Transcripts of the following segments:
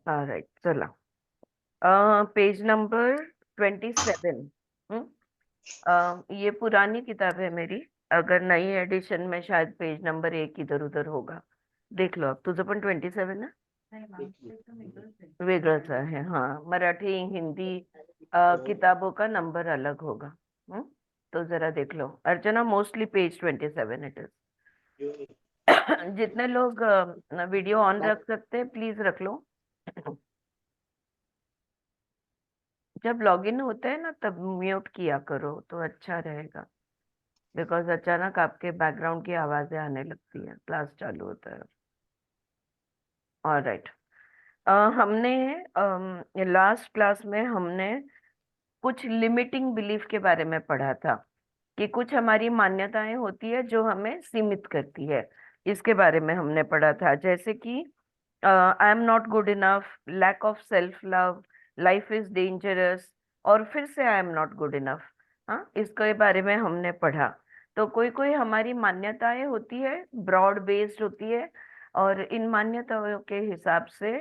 Right, चला। Page number 27। ये पुरानी किताब है मेरी। अगर नई एडिशन में शायद पेज नंबर एक इधर उधर होगा। देख लो, अब तुझं पण 27 ना? वेगळंच आहे, हाँ। मराठी हिंदी किताबों का नंबर अलग होगा। हम्म तो जरा देख लो अर्चना, मोस्टली पेज 27 इट इज। जितने लोग वीडियो ऑन रख सकते हैं प्लीज रख लो। जब लॉगिन होते हैं ना तब म्यूट किया करो तो अच्छा रहेगा। बिकॉज अचानक आपके बैकग्राउंड की आवाजें आने लगती है, क्लास चालू होता है। ऑलराइट। हमने लास्ट क्लास में हमने कुछ लिमिटिंग बिलीफ के बारे में पढ़ा था कि कुछ हमारी मान्यताएं होती है जो हमें सीमित करती है। इसके बारे में हमने पढ़ा था, जैसे कि I am not good enough, lack of self love, life is dangerous, और फिर से I am not good enough. हाँ, इसके बारे में हमने पढ़ा। तो कोई कोई हमारी मान्यताएं होती है, ब्रॉड बेस्ड होती है, और इन मान्यताओं के हिसाब से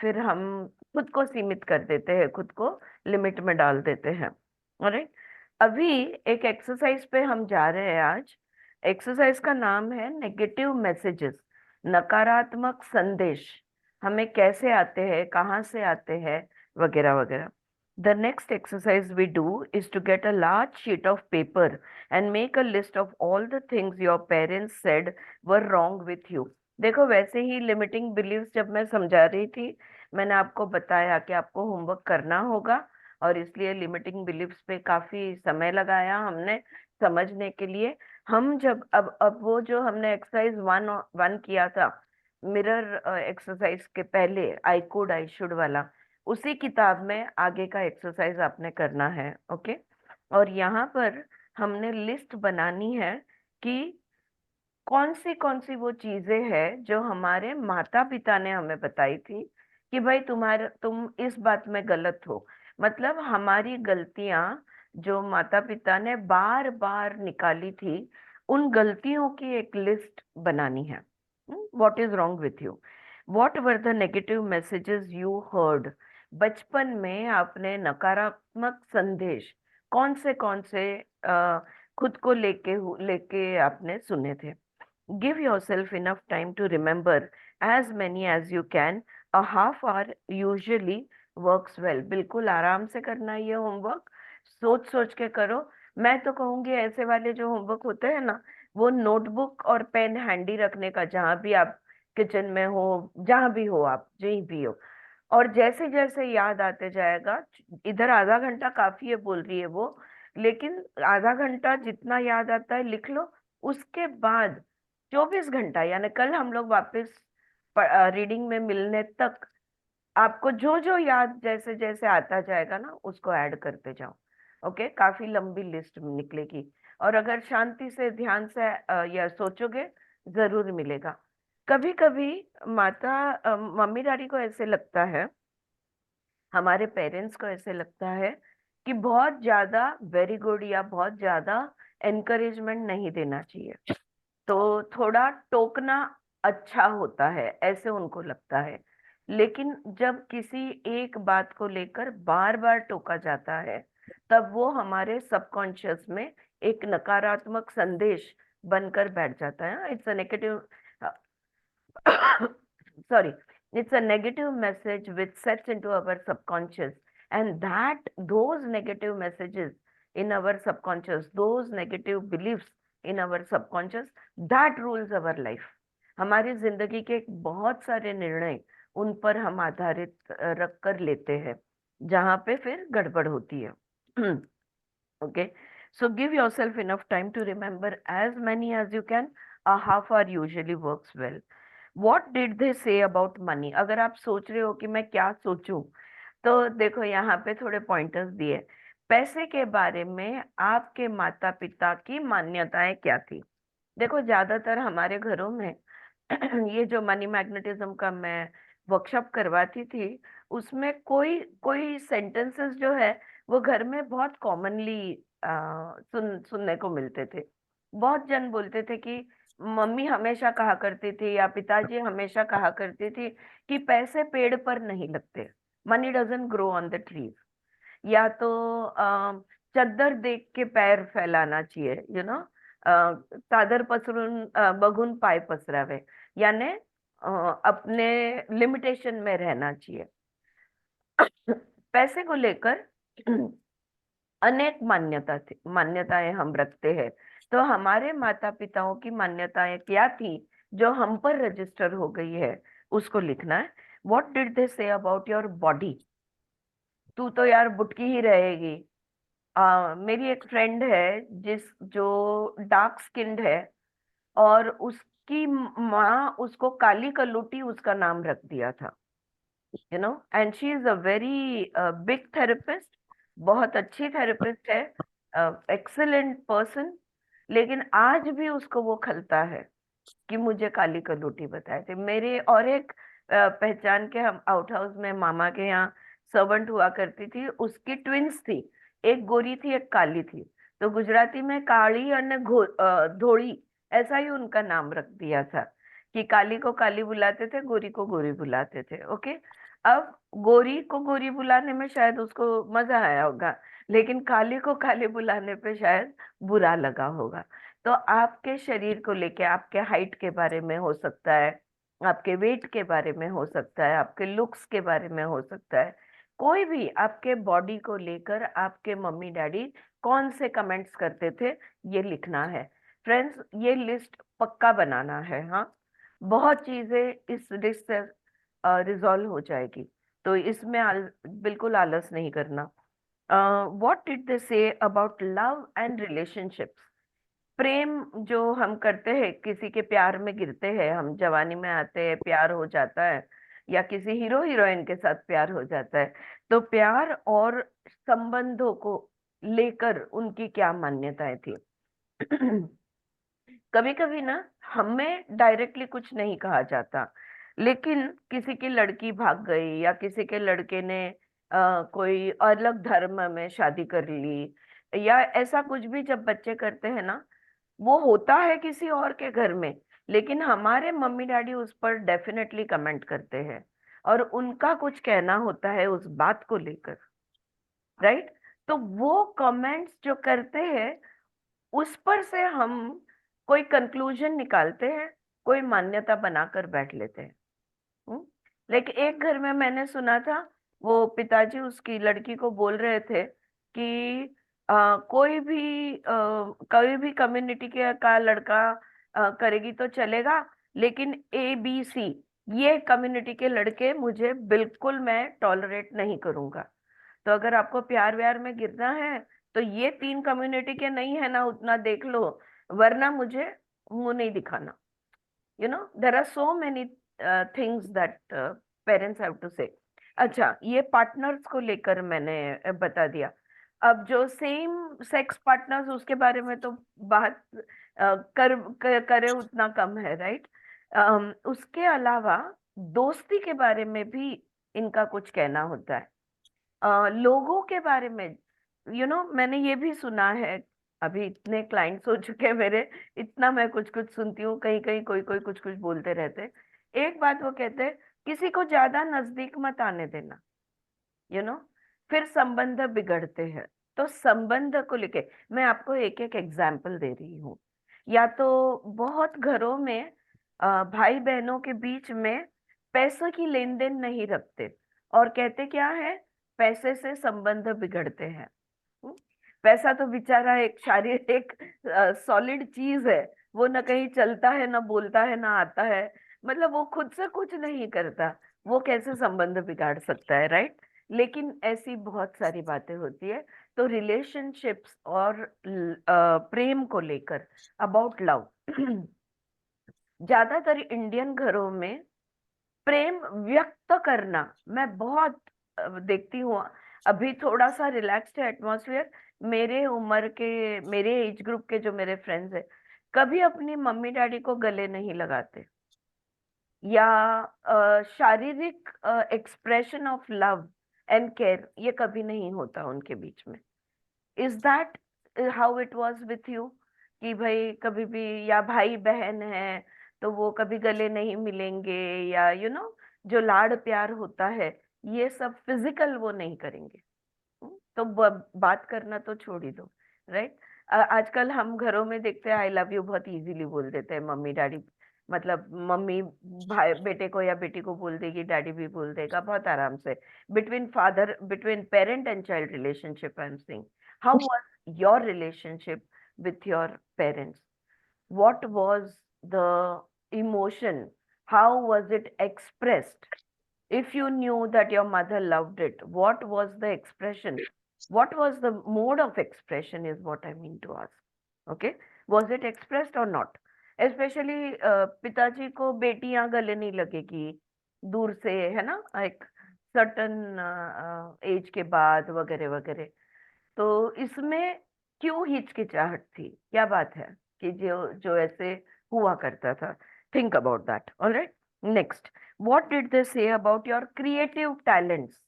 फिर हम खुद को सीमित कर देते हैं, खुद को लिमिट में डाल देते हैं। राइट। अभी एक एक्सरसाइज पे हम जा रहे हैं आज। एक्सरसाइज का नाम है नेगेटिव मैसेजेस, नकारात्मक संदेश हमें कैसे आते हैं, कहाँ से आते हैं, वगैरह वगैरह। The next exercise we do is to get a large sheet of paper and make a list of all the things your parents said were wrong with you. देखो, वैसे ही लिमिटिंग बिलीव्स जब मैं समझा रही थी, मैंने आपको बताया कि आपको होमवर्क करना होगा, और इसलिए लिमिटिंग बिलीव्स पे काफी समय लगाया हमने समझने के लिए। हम जब अब वो जो हमने एक्सरसाइज वन वन किया था, मिरर एक्सरसाइज के पहले, आई कुड आई शुड वाला, उसी किताब में आगे का एक्सरसाइज आपने करना है। ओके। और यहाँ पर हमने लिस्ट बनानी है कि कौन सी वो चीजें हैं जो हमारे माता पिता ने हमें बताई थी कि भाई तुम इस बात में गलत हो। मतलब हमारी गलतियां जो माता पिता ने बार बार निकाली थी, उन गलतियों की एक लिस्ट बनानी है। What is wrong with you, what were the negative messages you heard. बचपन में आपने नकारात्मक संदेश कौन से खुद को लेके आपने सुने थे। Give yourself enough time to remember as many as you can. A half hour usually works well. बिल्कुल आराम से करना ये होमवर्क, सोच सोच के करो। मैं तो कहूंगी ऐसे वाले जो होमवर्क होते हैं ना, वो नोटबुक और पेन हैंडी रखने का, जहां भी आप किचन में हो, जहां भी हो आप, कहीं भी हो। और जैसे जैसे याद आते जाएगा, इधर आधा घंटा काफी है बोल रही है वो, लेकिन आधा घंटा जितना याद आता है लिख लो। उसके बाद 24 घंटा, यानी कल हम लोग वापस रीडिंग में मिलने तक, आपको जो जो याद जैसे जैसे आता जाएगा ना, उसको ऐड करते जाओ। ओके, काफी लंबी लिस्ट निकलेगी। और अगर शांति से ध्यान से या सोचोगे, जरूर मिलेगा। कभी कभी मम्मी डैडी को ऐसे लगता है, हमारे पेरेंट्स को ऐसे लगता है कि बहुत ज्यादा वेरी गुड या बहुत ज्यादा एनकरेजमेंट नहीं देना चाहिए, तो थोड़ा टोकना अच्छा होता है, ऐसे उनको लगता है। लेकिन जब किसी एक बात को लेकर बार बार टोका जाता है, तब वो हमारे सबकॉन्शियस में एक नकारात्मक संदेश बनकर बैठ जाता है। It's a negative, sorry, it's a negative message which sets into our subconscious, and that those negative messages in our subconscious, those negative beliefs in our subconscious, that rules our life। हमारी जिंदगी के बहुत सारे निर्णय उन पर हम आधारित रख कर लेते हैं, जहां पे फिर गड़बड़ होती है। Okay, so give yourself enough time to remember as many as you can. A half hour usually works well. What did they say about money? अगर आप सोच रहे हो कि मैं क्या सोचूं, तो देखो यहाँ पे थोड़े पॉइंटर्स दिए। पैसे के बारे में आपके माता पिता की मान्यताएं क्या थी। देखो, ज्यादातर हमारे घरों में ये जो मनी मैग्नेटिज्म का मैं वर्कशॉप करवाती थी, उसमें कोई कोई सेंटेंसेस जो है वो घर में बहुत कॉमनली सुनने को मिलते थे। बहुत जन बोलते थे कि मम्मी हमेशा कहा करती थी या पिताजी हमेशा कहा करती थी कि पैसे पेड़ पर नहीं लगते, money doesn't grow on the trees. या तो चद्दर देख के पैर फैलाना चाहिए, चादर पसरून बघून पाय पसरावे, यानी अपने लिमिटेशन में रहना चाहिए। पैसे को लेकर अनेक मान्यताएं हम रखते हैं। तो हमारे माता पिताओं की मान्यताएं क्या थी जो हम पर रजिस्टर हो गई है, उसको लिखना है। What did they say about your body? तू तो यार बुटकी ही रहेगी। मेरी एक फ्रेंड है जिस जो डार्क स्किन्ड है, और उसकी माँ उसको काली कलूटी उसका नाम रख दिया था, and she is a very big therapist, बहुत अच्छी थेरेपिस्ट है, एक्सेलेंट पर्सन। लेकिन आज भी उसको वो खलता है कि मुझे काली कलूटी बताए थे। मेरे और एक पहचान के, हम आउट हाउस में मामा के यहाँ सर्वेंट हुआ करती थी, उसकी ट्विंस थी, एक गोरी थी एक काली थी। तो गुजराती में काली और धोड़ी, ऐसा ही उनका नाम रख दिया था कि काली को काली बुलाते थे, गोरी को गोरी बुलाते थे। ओके। अब गोरी को गोरी बुलाने में शायद उसको मजा आया होगा, लेकिन काली को काली बुलाने पे शायद बुरा लगा होगा। तो आपके शरीर को लेके, आपके हाइट के बारे में हो सकता है, आपके वेट के बारे में हो सकता है, आपके लुक्स के बारे में हो सकता है, कोई भी आपके बॉडी को लेकर आपके मम्मी डैडी कौन से कमेंट्स करते थे, ये लिखना है। फ्रेंड्स, ये लिस्ट पक्का बनाना है। हाँ, बहुत चीजें इस लिस्ट से रिजॉल्व हो जाएगी, तो इसमें बिल्कुल आलस नहीं करना। What did they say about love and relationships? प्रेम जो हम करते हैं, किसी के प्यार में गिरते हैं, हम जवानी में आते हैं, प्यार हो जाता है, या किसी हीरो हीरोइन के साथ प्यार हो जाता है, तो प्यार और संबंधों को लेकर उनकी क्या मान्यताएं थी? कभी कभी ना, हमें डायरेक्टली कुछ नहीं कहा जाता, लेकिन किसी की लड़की भाग गई या किसी के लड़के ने कोई अलग धर्म में शादी कर ली, या ऐसा कुछ भी जब बच्चे करते हैं ना, वो होता है किसी और के घर में, लेकिन हमारे मम्मी डैडी उस पर डेफिनेटली कमेंट करते हैं, और उनका कुछ कहना होता है उस बात को लेकर, राइट? तो वो कमेंट्स जो करते हैं, उस पर से हम कोई कंक्लूजन निकालते हैं, कोई मान्यता बनाकर बैठ लेते हैं। हम्म? लेकिन एक घर में मैंने सुना था, वो पिताजी उसकी लड़की को बोल रहे थे कि कोई भी कम्युनिटी के का लड़का करेगी तो चलेगा, लेकिन ABC, ये कम्युनिटी के लड़के मुझे बिल्कुल मैं टॉलरेट नहीं करूंगा। तो अगर आपको प्यार व्यार में गिरना है, तो ये 3 कम्युनिटी के नहीं है ना, उतना देख लो, वरना मुझे मुंह नहीं दिखाना। There are so many things that parents have to say. अच्छा, ये पार्टनर्स को लेकर मैंने बता दिया। अब जो सेम सेक्स पार्टनर्स, उसके बारे में तो बात करे उतना कम है, राइट? उसके अलावा दोस्ती के बारे में भी इनका कुछ कहना होता है। लोगों के बारे में, मैंने ये भी सुना है, अभी इतने क्लाइंट्स हो चुके हैं मेरे, इतना मैं कुछ कुछ सुनती हूँ, कहीं कहीं कोई कोई कुछ कुछ बोलते रहते हैं। एक बात वो कहते हैं, किसी को ज्यादा नजदीक मत आने देना, यू नो फिर संबंध बिगड़ते हैं। तो संबंध को लेके मैं आपको एक एक एग्जाम्पल दे रही हूँ। या तो बहुत घरों में भाई बहनों के बीच में पैसों की लेन देन नहीं रखते, और कहते क्या है, पैसे से संबंध बिगड़ते हैं। हम्म? पैसा तो बेचारा एक शारीरिक सॉलिड चीज है, वो ना कहीं चलता है, ना बोलता है, ना आता है, मतलब वो खुद से कुछ नहीं करता, वो कैसे संबंध बिगाड़ सकता है, राइट? लेकिन ऐसी बहुत सारी बातें होती है। तो रिलेशनशिप्स और प्रेम को लेकर, अबाउट लव, ज्यादातर इंडियन घरों में प्रेम व्यक्त करना मैं बहुत देखती हूँ। अभी थोड़ा सा रिलैक्स्ड है एटमॉस्फेयर, मेरे उम्र के, मेरे एज ग्रुप के जो मेरे फ्रेंड्स हैं, कभी अपनी मम्मी डैडी को गले नहीं लगाते, या शारीरिक expression of love and care ये कभी नहीं होता उनके बीच में। Is that how it was with you? कि भाई कभी भी, या भाई बहन है तो वो कभी गले नहीं मिलेंगे, या जो लाड़ प्यार होता है, ये सब फिजिकल वो नहीं करेंगे। तो बात करना तो छोड़ ही दो, राइट। आजकल हम घरों में देखते हैं आई लव यू बहुत इजीली बोल देते हैं मम्मी डैडी, मतलब मम्मी भाई बेटे को या बेटी को बोल देगी, डैडी भी बोल देगा बहुत आराम से। Between parent and child relationship I am saying, how was your relationship with your parents? what was the emotion? How was it expressed? If you knew that your mother loved it, what was the expression? What was the mode of expression is what I mean to ask. Okay? Was it expressed or not? Especially पिताजी को बेटियां गले नहीं लगेगी दूर से, है ना, एक सर्टन एज के बाद वगैरह वगैरह। तो इसमें क्यों हिचकिचाहट थी, क्या बात है कि जो जो ऐसे हुआ करता था? Think about that. Alright, next, what did they say about your creative talents?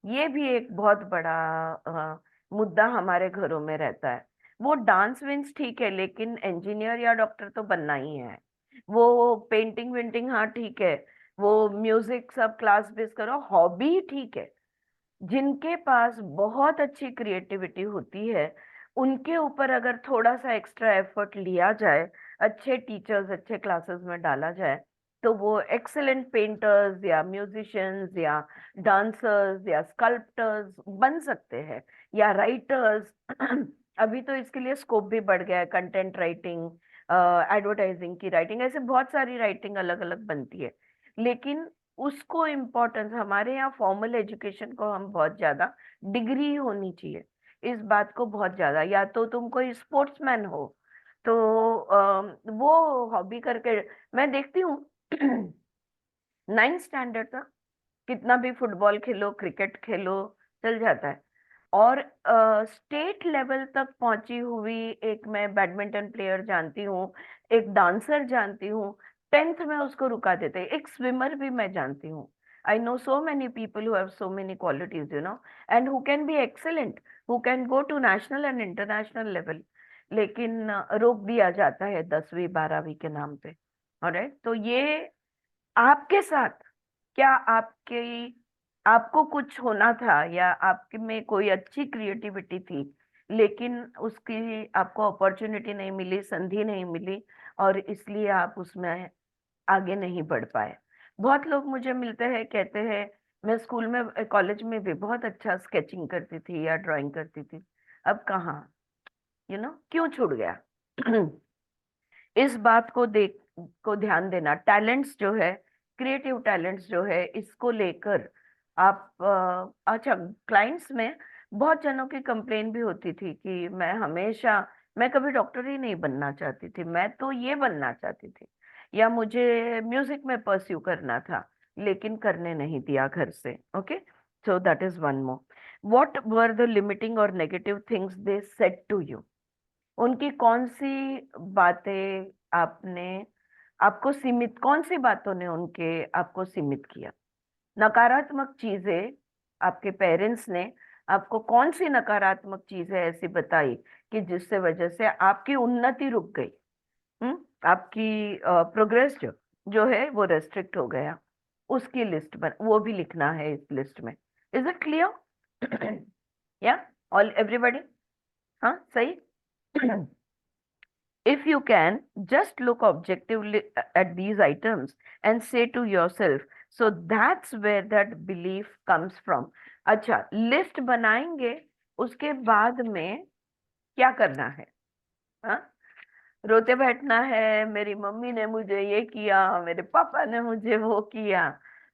ये भी एक बहुत बड़ा मुद्दा हमारे घरों में रहता है। वो डांस विंस ठीक है, लेकिन इंजीनियर या डॉक्टर तो बनना ही है। वो पेंटिंग वेंटिंग हाँ ठीक है, वो म्यूजिक सब क्लास बेस करो, हॉबी ठीक है। जिनके पास बहुत अच्छी क्रिएटिविटी होती है, उनके ऊपर अगर थोड़ा सा एक्स्ट्रा एफर्ट लिया जाए, अच्छे टीचर्स अच्छे क्लासेस में डाला जाए, तो वो एक्सेलेंट पेंटर्स या म्यूजिशियंस या डांसर्स या स्कल्प्टर्स बन सकते हैं, या राइटर्स। अभी तो इसके लिए स्कोप भी बढ़ गया है, कंटेंट राइटिंग, एडवर्टाइजिंग की राइटिंग, ऐसे बहुत सारी राइटिंग अलग अलग बनती है। लेकिन उसको इम्पोर्टेंस, हमारे यहाँ फॉर्मल एजुकेशन को हम बहुत ज्यादा, डिग्री होनी चाहिए इस बात को बहुत ज्यादा, या तो तुम कोई स्पोर्ट्समैन हो तो वो हॉबी करके, मैं देखती हूँ 9th स्टैंडर्ड तक कितना भी फुटबॉल खेलो क्रिकेट खेलो चल जाता है। और स्टेट लेवल तक पहुंची हुई एक मैं बैडमिंटन प्लेयर जानती हूँ, एक डांसर जानती हूँ, 10th में उसको रुका देते हैं। एक स्विमर भी मैं जानती हूँ। I know so many people who have so many qualities, and who can be excellent, who can go to national and international level. लेकिन रोक दिया जाता है 10वीं 12वीं के नाम पे। ऑलराइट, तो ये आपके साथ, क्या आपको कुछ होना था, या आपके में कोई अच्छी क्रिएटिविटी थी, लेकिन उसकी आपको अपॉर्चुनिटी नहीं मिली, संधि नहीं मिली, और इसलिए आप उसमें आगे नहीं बढ़ पाए? बहुत लोग मुझे मिलते हैं, कहते हैं मैं स्कूल में कॉलेज में भी बहुत अच्छा स्केचिंग करती थी या ड्राइंग करती थी, अब कहाँ, क्यों छूट गया? इस बात को ध्यान देना। टैलेंट्स जो है, क्रिएटिव टैलेंट्स जो है, इसको लेकर आप अच्छा, क्लाइंट्स में बहुत जनों की कंप्लेन भी होती थी कि मैं कभी डॉक्टर ही नहीं बनना चाहती थी, मैं तो ये बनना चाहती थी, या मुझे म्यूजिक में परस्यू करना था, लेकिन करने नहीं दिया घर से। Okay, so that is one more. What were the limiting और negative things they said to you? उनकी कौन सी बातें आपने आपको सीमित, कौन सी बातों ने उनके आपको सीमित किया? नकारात्मक चीजें, आपके पेरेंट्स ने आपको कौन सी नकारात्मक चीजें ऐसी बताई कि जिससे वजह से आपकी उन्नति रुक गई? आपकी प्रोग्रेस जो है वो रेस्ट्रिक्ट हो गया? उसकी लिस्ट बन, वो भी लिखना है इस लिस्ट में। Is it clear? या ऑल एवरीबॉडी? हाँ, सही। If you can, just look objectively at these items and say to yourself, so that's where that belief comes from. अच्छा, लिस्ट बनाएंगे, उसके बाद में क्या करना है? हाँ, रोते बैठना है मेरी मम्मी ने मुझे ये किया, मेरे पापा ने मुझे वो किया?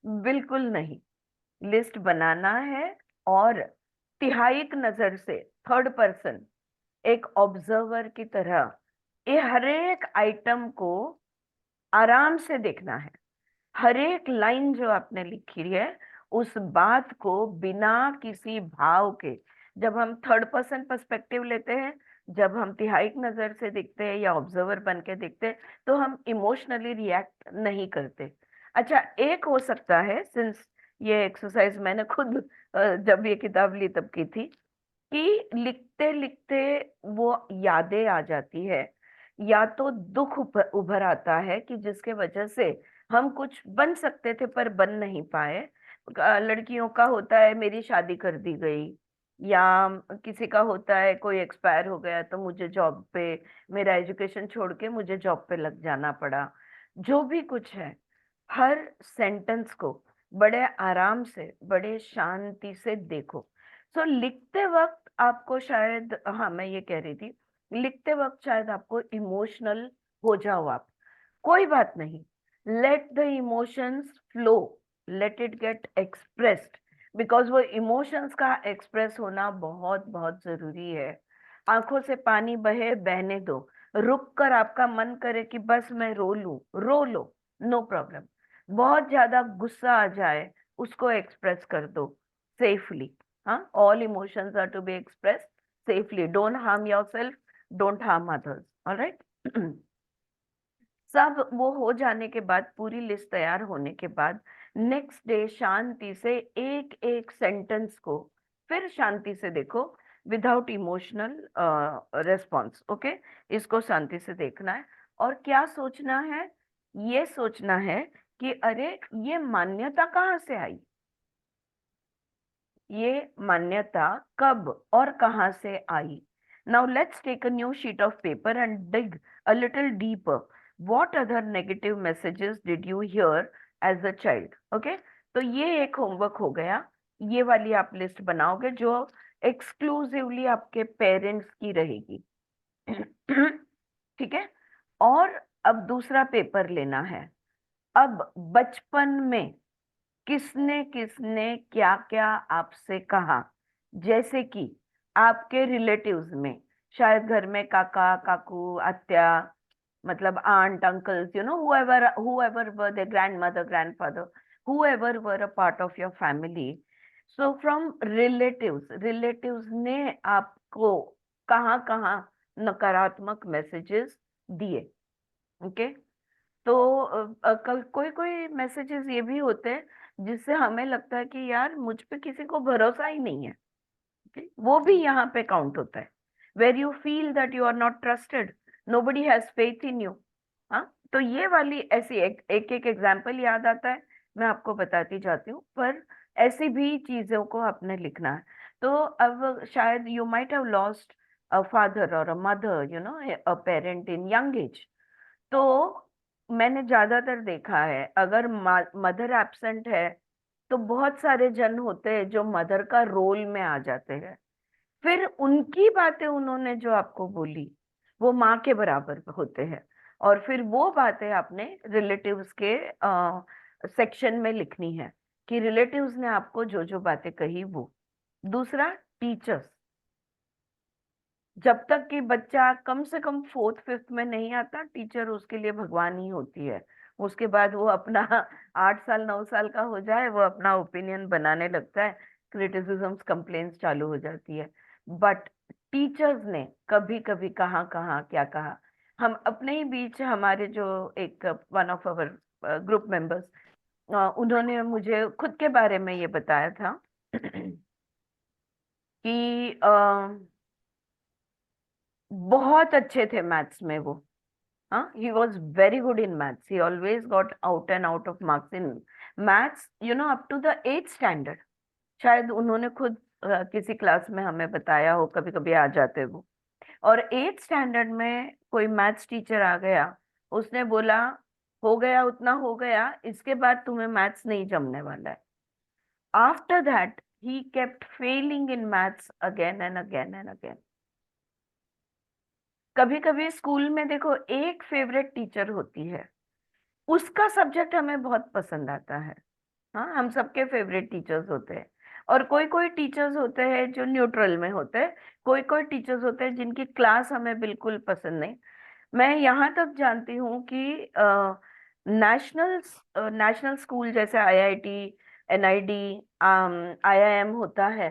बिल्कुल नहीं। लिस्ट बनाना है, और तिहाईक नजर से, थर्ड पर्सन, एक ऑब्जर्वर की तरह ये हर एक आइटम को आराम से देखना है। हर एक लाइन जो आपने लिखी है, उस बात को बिना किसी भाव के, जब हम थर्ड पर्सन पर्सपेक्टिव लेते हैं, जब हम तिहाई नजर से देखते हैं या ऑब्जर्वर बन के देखते हैं, तो हम इमोशनली रिएक्ट नहीं करते। अच्छा, एक हो सकता है, सिंस ये एक्सरसाइज मैंने खुद जब ये किताब ली तब की थी, कि लिखते लिखते वो यादें आ जाती है, या तो दुख उभर आता है कि जिसके वजह से हम कुछ बन सकते थे पर बन नहीं पाए। लड़कियों का होता है मेरी शादी कर दी गई, या किसी का होता है कोई एक्सपायर हो गया तो मुझे जॉब पे, मेरा एजुकेशन छोड़ के मुझे जॉब पे लग जाना पड़ा। जो भी कुछ है, हर सेंटेंस को बड़े आराम से, बड़े शांति से देखो। सो लिखते वक्त आपको शायद, हाँ मैं ये कह रही थी, लिखते वक्त शायद आपको इमोशनल हो जाओ आप, कोई बात नहीं। Let the emotions flow, let it get expressed, because वो इमोशंस का एक्सप्रेस होना बहुत बहुत जरूरी है। आंखों से पानी बहे, बहने दो। रुक कर आपका मन करे कि बस मैं रो लूं, रो लो, नो प्रॉब्लम। बहुत ज्यादा गुस्सा आ जाए, उसको एक्सप्रेस कर दो सेफली। हाँ, all emotions are to be express safely, don't harm yourself, don't harm others, alright. सब वो हो जाने के बाद, पूरी लिस्ट तैयार होने के बाद, नेक्स्ट डे शांति से एक एक सेंटेंस को फिर शांति से देखो, विदाउट इमोशनल रेस्पॉन्स, ओके। इसको शांति से देखना है। और क्या सोचना है? ये सोचना है कि अरे ये मान्यता कहाँ से आई, ये मान्यता कब और कहाँ से आई। Now let's take a new sheet of paper and dig a little deeper. What other negative messages did you hear as a child? Okay, तो ये एक होमवर्क हो गया। ये वाली आप लिस्ट बनाओगे जो एक्सक्लूसिवली आपके पेरेंट्स की रहेगी। ठीक है। और अब दूसरा पेपर लेना है। अब बचपन में किसने किसने क्या क्या आपसे कहा, जैसे कि आपके रिलेटिव्स में, शायद घर में काका काकू आत्या, मतलब aunt uncles, whoever were their grandmother grandfather, whoever were a part of your family. So from relatives ने आपको कहाँ कहाँ नकारात्मक मैसेजेस दिए, ओके। तो कोई कोई मैसेजेस ये भी होते हैं जिससे हमें लगता है कि यार मुझ पे किसी को भरोसा ही नहीं है, okay? वो भी यहाँ पे काउंट होता है। Where you feel that you are not trusted, nobody has faith in you. हाँ, तो ये वाली ऐसी एक एक एग्जाम्पल याद आता है, मैं आपको बताती जाती हूँ, पर ऐसी भी चीजों को आपने लिखना है। तो अब शायद you might have lost a father और a mother, a parent in young age. तो मैंने ज्यादातर देखा है, अगर मदर एब्सेंट है तो बहुत सारे जन होते हैं जो मदर का रोल में आ जाते हैं। फिर उनकी बातें उन्होंने जो आपको बोली, वो माँ के बराबर होते हैं। और फिर वो बातें आपने रिलेटिव्स के सेक्शन में लिखनी है, कि रिलेटिव्स ने आपको जो जो बातें कही वो। दूसरा, टीचर्स। जब तक कि बच्चा कम से कम फोर्थ फिफ्थ में नहीं आता, टीचर उसके लिए भगवान ही होती है। उसके बाद वो अपना 8 साल 9 साल का हो जाए, वो अपना ओपिनियन बनाने लगता है, क्रिटिसिज्म्स कंप्लेन्स चालू हो जाती है। बट टीचर्स ने कभी कभी कहाँ कहाँ क्या कहा। हम अपने ही बीच, हमारे जो एक one of our group members, उन्होंने मुझे खुद के बारे में ये बताया था कि बहुत अच्छे थे मैथ्स में वो। हाँ, he was very good in maths. He always got out and out of marks in maths, up to the 8th standard. शायद उन्होंने खुद किसी क्लास में हमें बताया हो, कभी कभी आ जाते वो। और 8th स्टैंडर्ड में कोई मैथ्स टीचर आ गया, उसने बोला हो गया उतना हो गया, इसके बाद तुम्हें मैथ्स नहीं जमने वाला है। After that he kept Fehling in maths again and again and again. कभी कभी स्कूल में देखो, एक फेवरेट टीचर होती है, उसका सब्जेक्ट हमें बहुत पसंद आता है। हाँ, हम सबके फेवरेट टीचर्स होते हैं। और कोई कोई टीचर्स होते हैं जो न्यूट्रल में होते हैं, कोई कोई टीचर्स होते हैं जिनकी क्लास हमें बिल्कुल पसंद नहीं। मैं यहाँ तक जानती हूँ कि नेशनल नेशनल स्कूल जैसे आईआईटी, एनआईडी, आईआईएम होता है,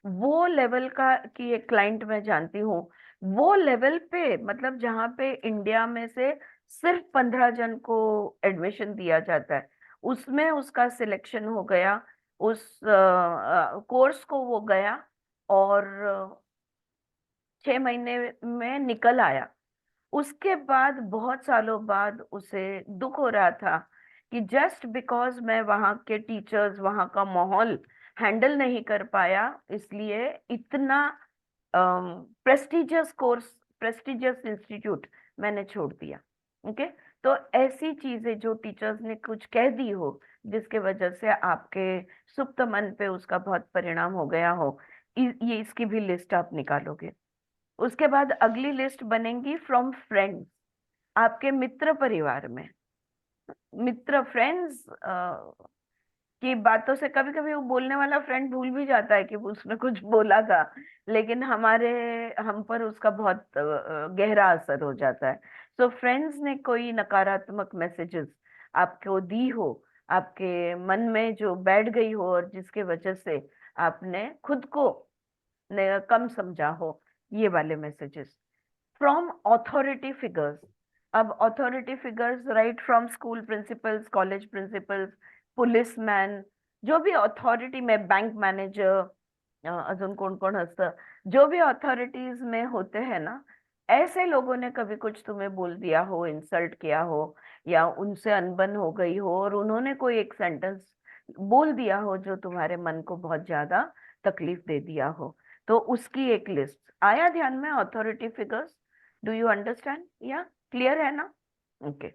वो लेवल का की एक क्लाइंट मैं जानती हूँ। वो लेवल पे, मतलब जहाँ पे इंडिया में से सिर्फ 15 जन को एडमिशन दिया जाता है, उसमें उसका सिलेक्शन हो गया, उस कोर्स को वो गया, और 6 महीने में निकल आया। उसके बाद बहुत सालों बाद उसे दुख हो रहा था कि जस्ट बिकॉज मैं वहां के टीचर्स, वहां का माहौल हैंडल नहीं कर पाया, इसलिए इतना प्रेस्टिजियस कोर्स, प्रेस्टिजियस इंस्टीट्यूट मैंने छोड़ दिया। ओके। तो ऐसी चीजें जो टीचर्स ने कुछ कह दी हो, जिसके वजह से आपके सुप्त मन पे उसका बहुत परिणाम हो गया हो, ये इसकी भी लिस्ट आप निकालोगे। उसके बाद अगली लिस्ट बनेगी फ्रॉम फ्रेंड्स, आपके मित्र परिवार में। मित्र, फ्रेंड्स की बातों से कभी कभी वो बोलने वाला फ्रेंड भूल भी जाता है कि उसने कुछ बोला था, लेकिन हम पर उसका बहुत गहरा असर हो जाता है। सो फ्रेंड्स ने कोई नकारात्मक मैसेजेस आपको दी हो, आपके मन में जो बैठ गई हो, और जिसके वजह से आपने खुद को कम समझा हो, ये वाले मैसेजेस। फ्रॉम अथॉरिटी फिगर्स, अब authority figures right from school principals, college principals, policeman, जो भी अथॉरिटी में, बैंक मैनेजर, अजून कोण कोण असतं, जो भी अथॉरिटीज में होते हैं ना, ऐसे लोगों ने कभी कुछ तुम्हें बोल दिया हो, इंसल्ट किया हो, या उनसे अनबन हो गई हो, और उन्होंने कोई एक सेंटेंस बोल दिया हो जो तुम्हारे मन को बहुत ज्यादा तकलीफ दे दिया हो, तो उसकी एक लिस्ट आया ध्यान में, authority figures. Do you understand, या क्लियर है ना? ओके।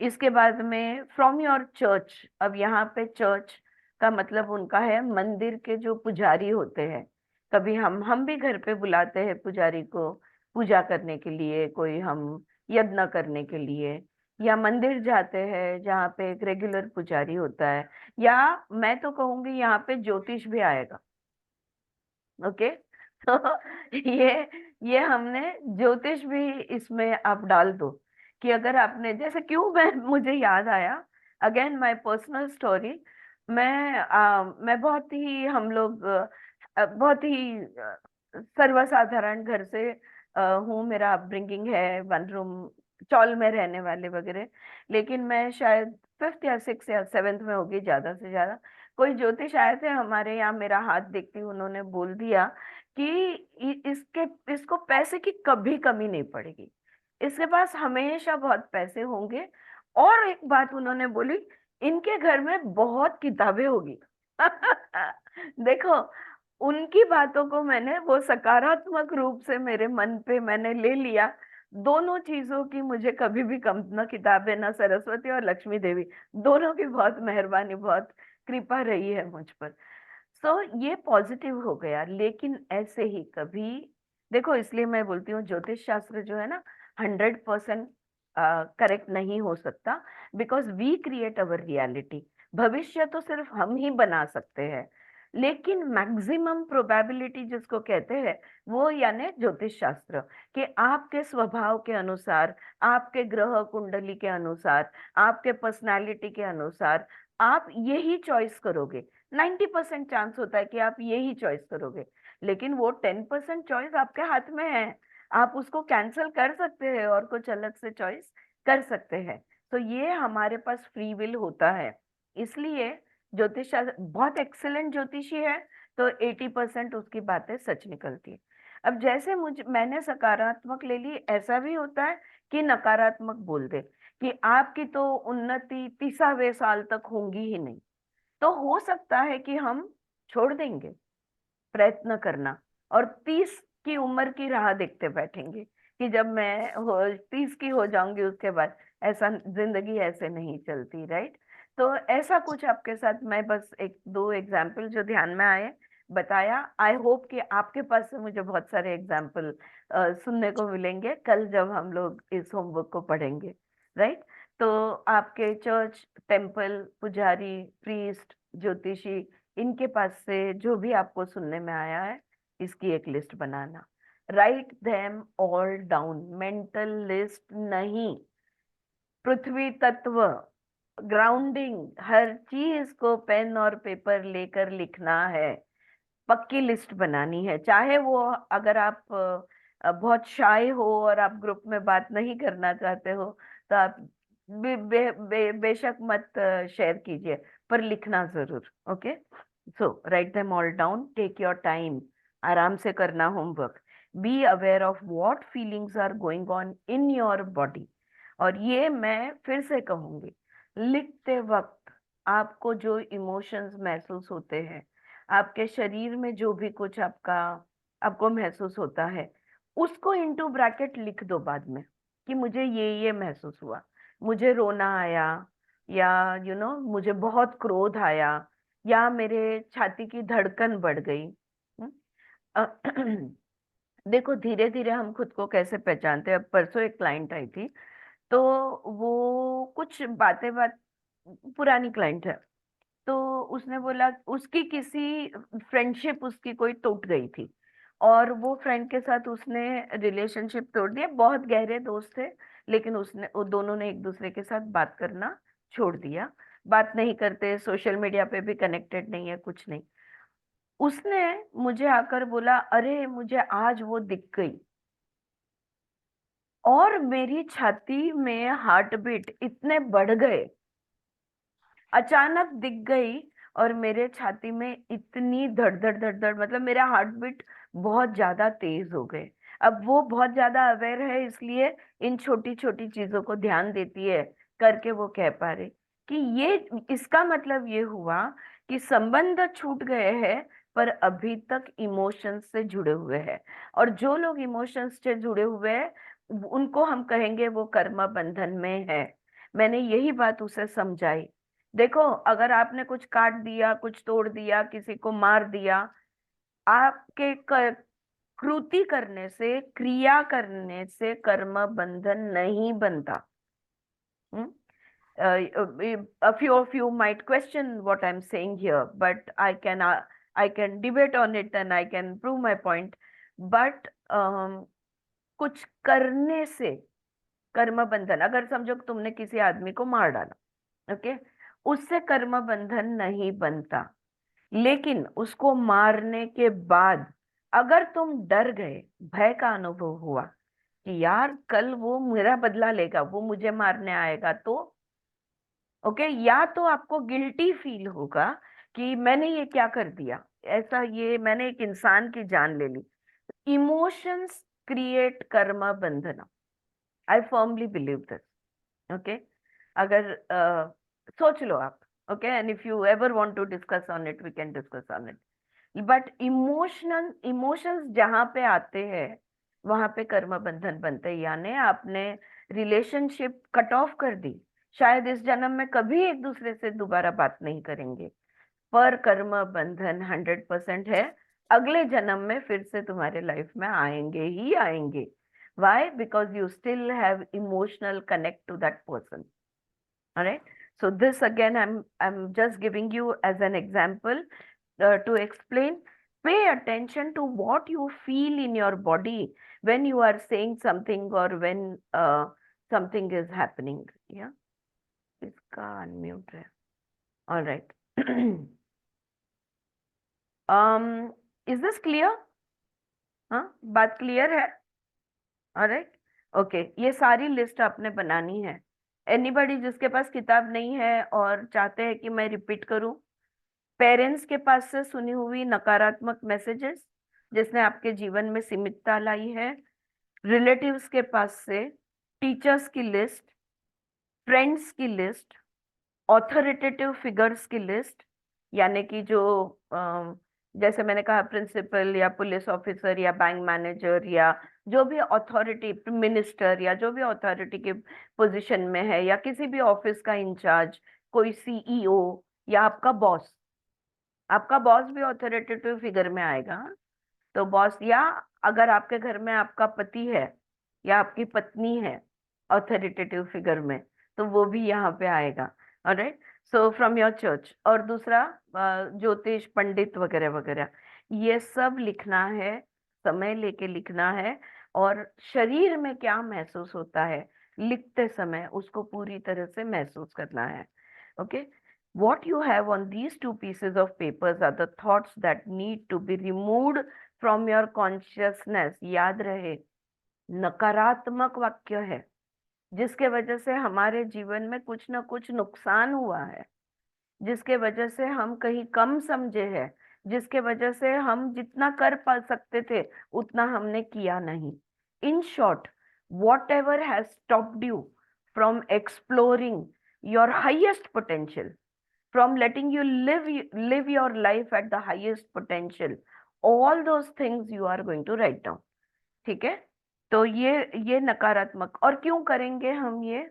इसके बाद में फ्रॉम योर चर्च, अब यहाँ पे चर्च का मतलब उनका है मंदिर के जो पुजारी होते हैं। कभी हम भी घर पे बुलाते हैं पुजारी को पूजा करने के लिए, कोई हम यज्ञ करने के लिए, या मंदिर जाते हैं जहाँ पे एक रेगुलर पुजारी होता है, या मैं तो कहूंगी यहाँ पे ज्योतिष भी आएगा। ओके। तो ये ये हमने ज्योतिष भी इसमें आप डाल दो, कि अगर आपने जैसे, क्यों मैं मुझे याद आया, अगेन माय पर्सनल स्टोरी। मैं बहुत ही, हम लोग बहुत ही सर्वसाधारण घर से हूँ, मेरा अपब्रिंगिंग है 1 रूम चौल में रहने वाले वगैरह। लेकिन मैं शायद 5th या 6th या 7th में होगी ज्यादा से ज्यादा, कोई ज्योतिष आए थे हमारे यहाँ, मेरा हाथ देखते ही उन्होंने बोल दिया कि इसको पैसे की कभी कमी नहीं पड़ेगी, इसके पास हमेशा बहुत पैसे होंगे। और एक बात उन्होंने बोली, इनके घर में बहुत किताबें होगी। देखो, उनकी बातों को मैंने वो सकारात्मक रूप से मेरे मन पे मैंने ले लिया। दोनों चीजों की मुझे कभी भी कम, न किताबें, न सरस्वती और लक्ष्मी देवी, दोनों की बहुत मेहरबानी, बहुत कृपा रही है मुझ पर। सो ये पॉजिटिव हो गया। लेकिन ऐसे ही कभी, देखो इसलिए मैं बोलती हूँ ज्योतिष शास्त्र जो है ना, 100% करेक्ट नहीं हो सकता, because we create our reality. भविष्य तो सिर्फ हम ही बना सकते हैं, लेकिन मैक्सिमम प्रोबेबिलिटी जिसको कहते हैं, वो यानी ज्योतिष शास्त्र, कि आपके स्वभाव के अनुसार, आपके ग्रह कुंडली के अनुसार, आपके पर्सनालिटी के अनुसार आप यही चॉइस करोगे। 90% चांस होता है कि आप यही चॉइस करोगे, लेकिन वो 10% चॉइस आपके हाथ में है। आप उसको कैंसिल कर सकते हैं और कुछ अलग से चॉइस कर सकते हैं। तो ये हमारे पास फ्री विल होता है। इसलिए ज्योतिष शास्त्र बहुत एक्सीलेंट ज्योतिषी है, तो 80% उसकी बातें सच निकलती है। अब जैसे मैंने सकारात्मक ले ली, ऐसा भी होता है कि नकारात्मक बोल दे कि आपकी तो उन्नति 30वें साल तक होंगी ही नहीं, तो हो सकता है कि हम छोड़ देंगे प्रयत्न करना, और 30 की उम्र की राह देखते बैठेंगे कि जब मैं 30 की हो जाऊंगी उसके बाद। ऐसा, जिंदगी ऐसे नहीं चलती, राइट? तो ऐसा कुछ आपके साथ मैं बस एक दो एग्जाम्पल जो ध्यान में आए बताया। आई होप कि आपके पास से मुझे बहुत सारे एग्जाम्पल सुनने को मिलेंगे कल जब हम लोग इस होमवर्क को पढ़ेंगे, राइट? तो आपके चर्च, टेम्पल, पुजारी, प्रीस्ट, ज्योतिषी, इनके पास से जो भी आपको सुनने में आया है, इसकी एक लिस्ट बनाना। Write them all down, mental list नहीं। पृथ्वी तत्व, ग्राउंडिंग, हर चीज को पेन और पेपर लेकर लिखना है। पक्की लिस्ट बनानी है। चाहे वो, अगर आप बहुत शाय हो और आप ग्रुप में बात नहीं करना चाहते हो, तो आप बेशक मत शेयर कीजिए, पर लिखना जरूर। Okay. So write them all down, take your time, आराम से करना homework. Be aware of what feelings are going on in your body. और ये मैं फिर से कहूंगी, लिखते वक्त आपको जो इमोशंस महसूस होते हैं, आपके शरीर में जो भी कुछ आपको महसूस होता है, उसको इनटू ब्रैकेट लिख दो बाद में, कि मुझे ये महसूस हुआ, मुझे रोना आया, या मुझे बहुत क्रोध आया, या मेरे छाती की धड़कन बढ़ गई। अ, देखो धीरे धीरे हम खुद को कैसे पहचानते हैं। अब परसों एक क्लाइंट आई थी, तो वो कुछ बात पुरानी क्लाइंट है, तो उसने बोला उसकी किसी फ्रेंडशिप उसकी कोई टूट गई थी, और वो फ्रेंड के साथ उसने रिलेशनशिप तोड़ दिया। बहुत गहरे दोस्त थे, लेकिन वो दोनों ने एक दूसरे के साथ बात करना छोड़ दिया, बात नहीं करते, सोशल मीडिया पे भी कनेक्टेड नहीं है, कुछ नहीं। उसने मुझे आकर बोला, अरे मुझे आज वो दिख गई, और मेरी छाती में हार्ट बीट इतने बढ़ गए, अचानक दिख गई, और मेरे छाती में इतनी धड़ धड़ धड़ धड़, मतलब मेरा हार्ट बीट बहुत ज्यादा तेज हो गए। अब वो बहुत ज्यादा अवेयर है, इसलिए इन छोटी छोटी चीजों को ध्यान देती है, करके वो कह पा रहे कि ये, इसका मतलब ये हुआ कि संबंध छूट गए हैं, पर अभी तक इमोशंस से जुड़े हुए हैं। और जो लोग इमोशंस से जुड़े हुए हैं, उनको हम कहेंगे वो कर्म बंधन में है। मैंने यही बात उसे समझाई। देखो, अगर आपने कुछ काट दिया, कुछ तोड़ दिया, किसी को मार दिया, आपके कृति करने से, क्रिया करने से कर्म बंधन नहीं बनता। हम्म? A few of you might question what I'm saying here, but I can debate on it and I can prove my point. But कुछ करने से कर्म बंधन, अगर समझो कि तुमने किसी आदमी को मार डाला, ओके, उससे कर्म बंधन नहीं बनता। लेकिन उसको मारने के बाद अगर तुम डर गए, भय का अनुभव हुआ कि यार कल वो मेरा बदला लेगा, वो मुझे मारने आएगा, तो ओके, या तो आपको गिल्टी फील होगा कि मैंने ये क्या कर दिया, ऐसा, ये मैंने एक इंसान की जान ले ली। इमोशंस क्रिएट कर्म बंधना। I firmly believe this. Okay, अगर सोच लो आप, okay, and if you ever want to discuss on it, we can discuss on it. But emotions जहां पे आते हैं, वहां पे कर्म बंधन बनते हैं। यानी आपने रिलेशनशिप कट ऑफ कर दी, शायद इस जन्म में कभी एक दूसरे से दोबारा बात नहीं करेंगे, पर कर्म बंधन 100% है। अगले जन्म में फिर से तुम्हारे लाइफ में आएंगे ही आएंगे। Why? Because you still have emotional connect to that person. Alright. So this again, I'm just giving you as an example to explain. Pay attention to what you feel in your body when you are saying something or when something is happening. Yeah. इसका unmute है. All right. Is this clear? हाँ, बात clear है? Alright, okay. ये सारी list आपने बनानी है। एनीबडी जिसके पास किताब नहीं है और चाहते हैं कि मैं रिपीट करूं, पेरेंट्स के पास से सुनी हुई नकारात्मक मैसेजेस जिसने आपके जीवन में सीमितता लाई है, रिलेटिव्स के पास से टीचर्स की लिस्ट, फ्रेंड्स की लिस्ट, ऑथोरिटेटिव फिगर्स की लिस्ट, यानी कि जो जैसे मैंने कहा प्रिंसिपल या पुलिस ऑफिसर या बैंक मैनेजर या जो भी अथॉरिटी, मिनिस्टर या जो भी अथॉरिटी के पोजीशन में है, या किसी भी ऑफिस का इंचार्ज, कोई सीईओ, या आपका बॉस। आपका बॉस भी अथॉरिटेटिव फिगर में आएगा। तो बॉस, या अगर आपके घर में आपका पति है या आपकी पत्नी है अथॉरिटेटिव फिगर में, तो वो भी यहाँ पे आएगा। Alright, so from your church. और दूसरा ज्योतिष पंडित वगैरह वगैरह, ये सब लिखना है, समय लेके लिखना है। और शरीर में क्या महसूस होता है लिखते समय, उसको पूरी तरह से महसूस करना है। Okay, what you have on these two pieces of papers are the thoughts that need to be removed from your consciousness। याद रहे, नकारात्मक वाक्य है जिसके वजह से हमारे जीवन में कुछ ना कुछ नुकसान हुआ है, जिसके वजह से हम कहीं कम समझे हैं, जिसके वजह से हम जितना कर पा सकते थे उतना हमने किया नहीं। In short, what ever has stopped you from exploring your highest potential, from letting you live your life at the highest potential, all those things you are going to write down। ठीक है? तो ये नकारात्मक, और क्यों करेंगे हम ये?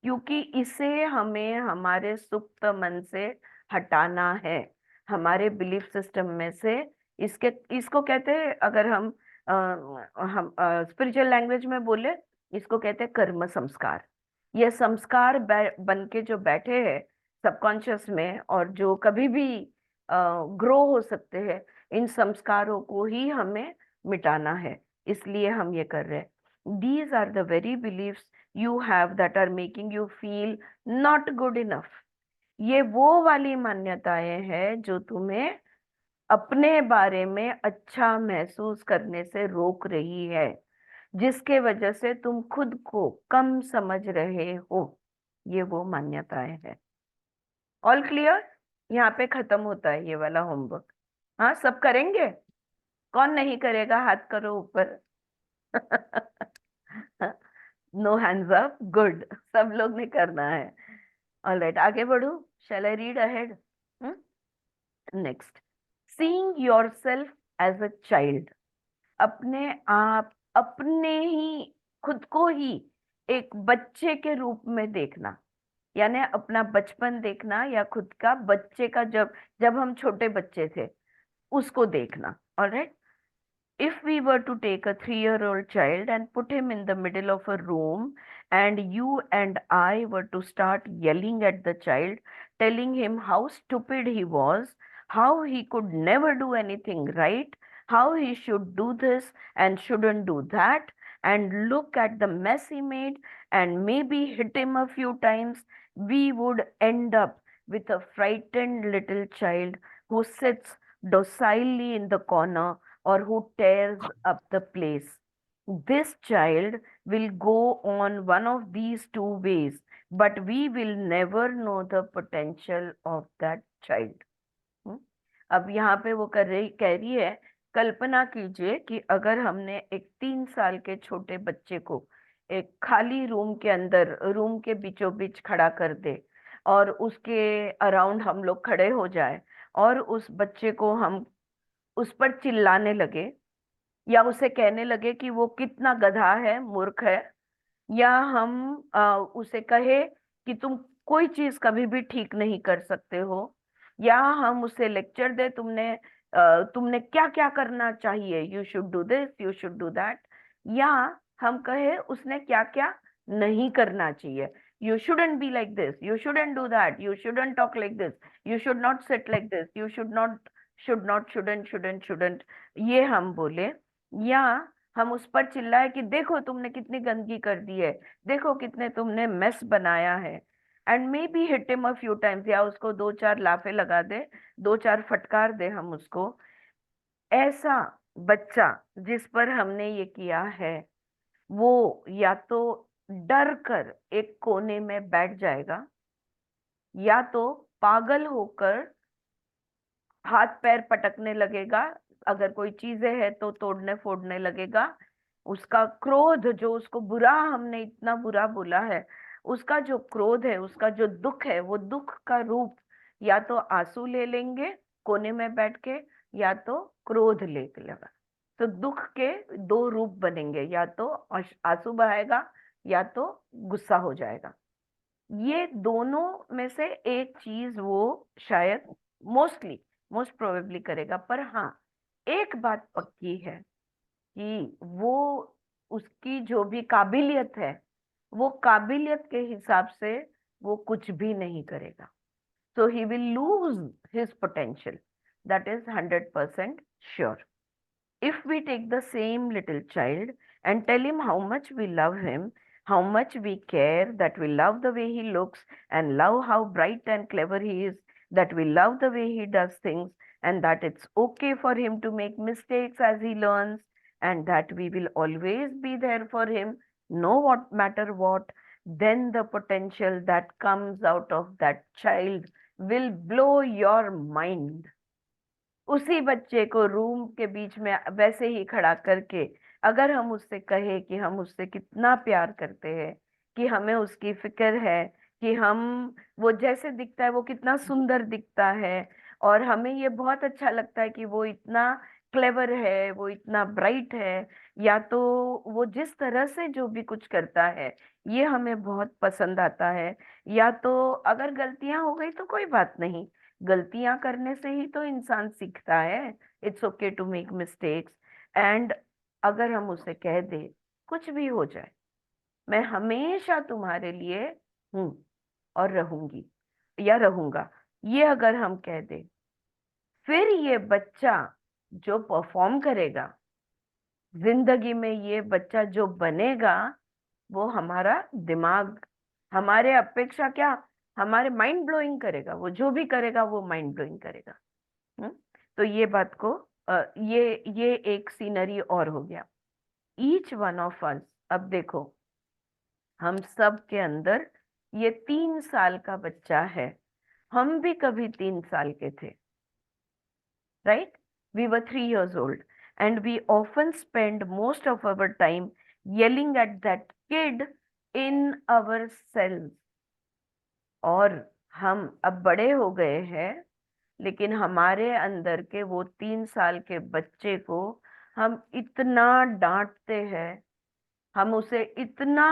क्योंकि इसे हमें हमारे सुप्त मन से हटाना है, हमारे बिलीफ सिस्टम में से। इसके इसको कहते हैं, अगर हम स्पिरिचुअल लैंग्वेज में बोले, इसको कहते हैं कर्म संस्कार। ये संस्कार बन के जो बैठे हैं सबकॉन्शियस में, और जो कभी भी ग्रो हो सकते हैं, इन संस्कारों को ही हमें मिटाना है। इसलिए हम ये कर रहे हैं। These are the very beliefs you have that are making you feel not good enough। ये वो वाली मान्यताएं हैं जो तुम्हें अपने बारे में अच्छा महसूस करने से रोक रही है, जिसके वजह से तुम खुद को कम समझ रहे हो। ये वो मान्यताएं हैं। All clear? यहाँ पे खत्म होता है ये वाला होमवर्क। हाँ, सब करेंगे? कौन नहीं करेगा? हाथ करो ऊपर। नो हैंड्स अप, गुड, सब लोग ने करना है। ऑलराइट, आगे बढ़ू। Shall I read ahead? Next, seeing yourself as a child. अपने आप, अपने ही खुद को ही एक बच्चे के रूप में देखना, यानी अपना बचपन देखना, या खुद का बच्चे का, जब जब हम छोटे बच्चे थे उसको देखना। Alright, if we were to take a 3-year-old child and put him in the middle of a room, and you and I were to start yelling at the child, telling him how stupid he was, how he could never do anything right, how he should do this and shouldn't do that, and look at the mess he made, and maybe hit him a few times, we would end up with a frightened little child who sits docilely in the corner, or who tears up the place. This child will go on one of these two ways, but we will never know the potential of that child। अब यहाँ पे वो कह रही है, कल्पना कीजिए कि अगर हमने एक 3 साल के छोटे बच्चे को एक खाली रूम के अंदर, रूम के बीचों बीच खड़ा कर दे, और उसके अराउंड हम लोग खड़े हो जाए, और उस बच्चे को हम उस पर चिल्लाने लगे, या उसे कहने लगे कि वो कितना गधा है, मूर्ख है, या हम उसे कहे कि तुम कोई चीज कभी भी ठीक नहीं कर सकते हो, या हम उसे लेक्चर दे, तुमने क्या क्या करना चाहिए, you should do this, you should do that, या हम कहे उसने क्या क्या नहीं करना चाहिए, you shouldn't be like this, you shouldn't do that, you shouldn't talk like this, you should not sit like this, you should not shouldn't, ये हम बोले, या हम उस पर चिल्लाए कि देखो तुमने कितनी गंदगी कर दी है, देखो कितने तुमने मेस बनाया है, and may be hit him a few times, या उसको 2-4 लाफे लगा दे, 2-4 फटकार दे हम उसको। ऐसा बच्चा जिस पर हमने ये किया है, वो या तो डर कर एक कोने में बैठ जाएगा, या तो पागल होकर हाथ पैर पटकने लगेगा, अगर कोई चीजें है तो तोड़ने फोड़ने लगेगा। उसका क्रोध, जो उसको बुरा, हमने इतना बुरा बोला है, उसका जो क्रोध है, उसका जो दुख है, वो दुख का रूप या तो आंसू ले लेंगे कोने में बैठ के, या तो क्रोध ले लेगा। तो दुख के दो रूप बनेंगे, या तो आंसू बहाएगा, या तो गुस्सा हो जाएगा। ये दोनों में से एक चीज वो शायद मोस्ट प्रोबेबली करेगा। पर हाँ, एक बात पक्की है कि वो, उसकी जो भी काबिलियत है, वो काबिलियत के हिसाब से वो कुछ भी नहीं करेगा। So he will lose his potential. That is 100% sure. If we take the same little child and tell him how much we love him, how much we care, that we love the way he looks, and love how bright and clever he is, that we love the way he does things, and that it's okay for him to make mistakes as he learns, and that we will always be there for him, no what matter what, then the potential that comes out of that child will blow your mind. उसी बच्चे को room के बीच में वैसे ही खड़ा करके अगर हम उससे कहे कि हम उससे कितना प्यार करते हैं, कि हमें उसकी फिक्र है, कि हम वो जैसे दिखता है वो कितना सुंदर दिखता है, और हमें ये बहुत अच्छा लगता है कि वो इतना क्लेवर है, वो इतना ब्राइट है, या तो वो जिस तरह से जो भी कुछ करता है ये हमें बहुत पसंद आता है, या तो अगर गलतियां हो गई तो कोई बात नहीं, गलतियां करने से ही तो इंसान सीखता है। It's okay to make mistakes. And अगर हम उसे कह दे कुछ भी हो जाए, मैं हमेशा तुम्हारे लिए हूं और रहूंगी या रहूंगा, ये अगर हम कह दे, फिर ये बच्चा जो परफॉर्म करेगा जिंदगी में, ये बच्चा जो बनेगा, वो हमारा दिमाग, हमारे अपेक्षा क्या, हमारे माइंड ब्लोइंग करेगा। वो जो भी करेगा वो माइंड ब्लोइंग करेगा। हम्म? तो ये बात को ये एक सीनरी और हो गया। ईच वन ऑफ अस, अब देखो हम सब के अंदर ये 3 साल का बच्चा है। हम भी कभी 3 साल के थे, right? We were 3 years old, and we often spend most of our time yelling at that kid in ourselves. और हम अब बड़े हो गए हैं, लेकिन हमारे अंदर के वो 3 साल के बच्चे को हम इतना डांटते हैं, हम उसे इतना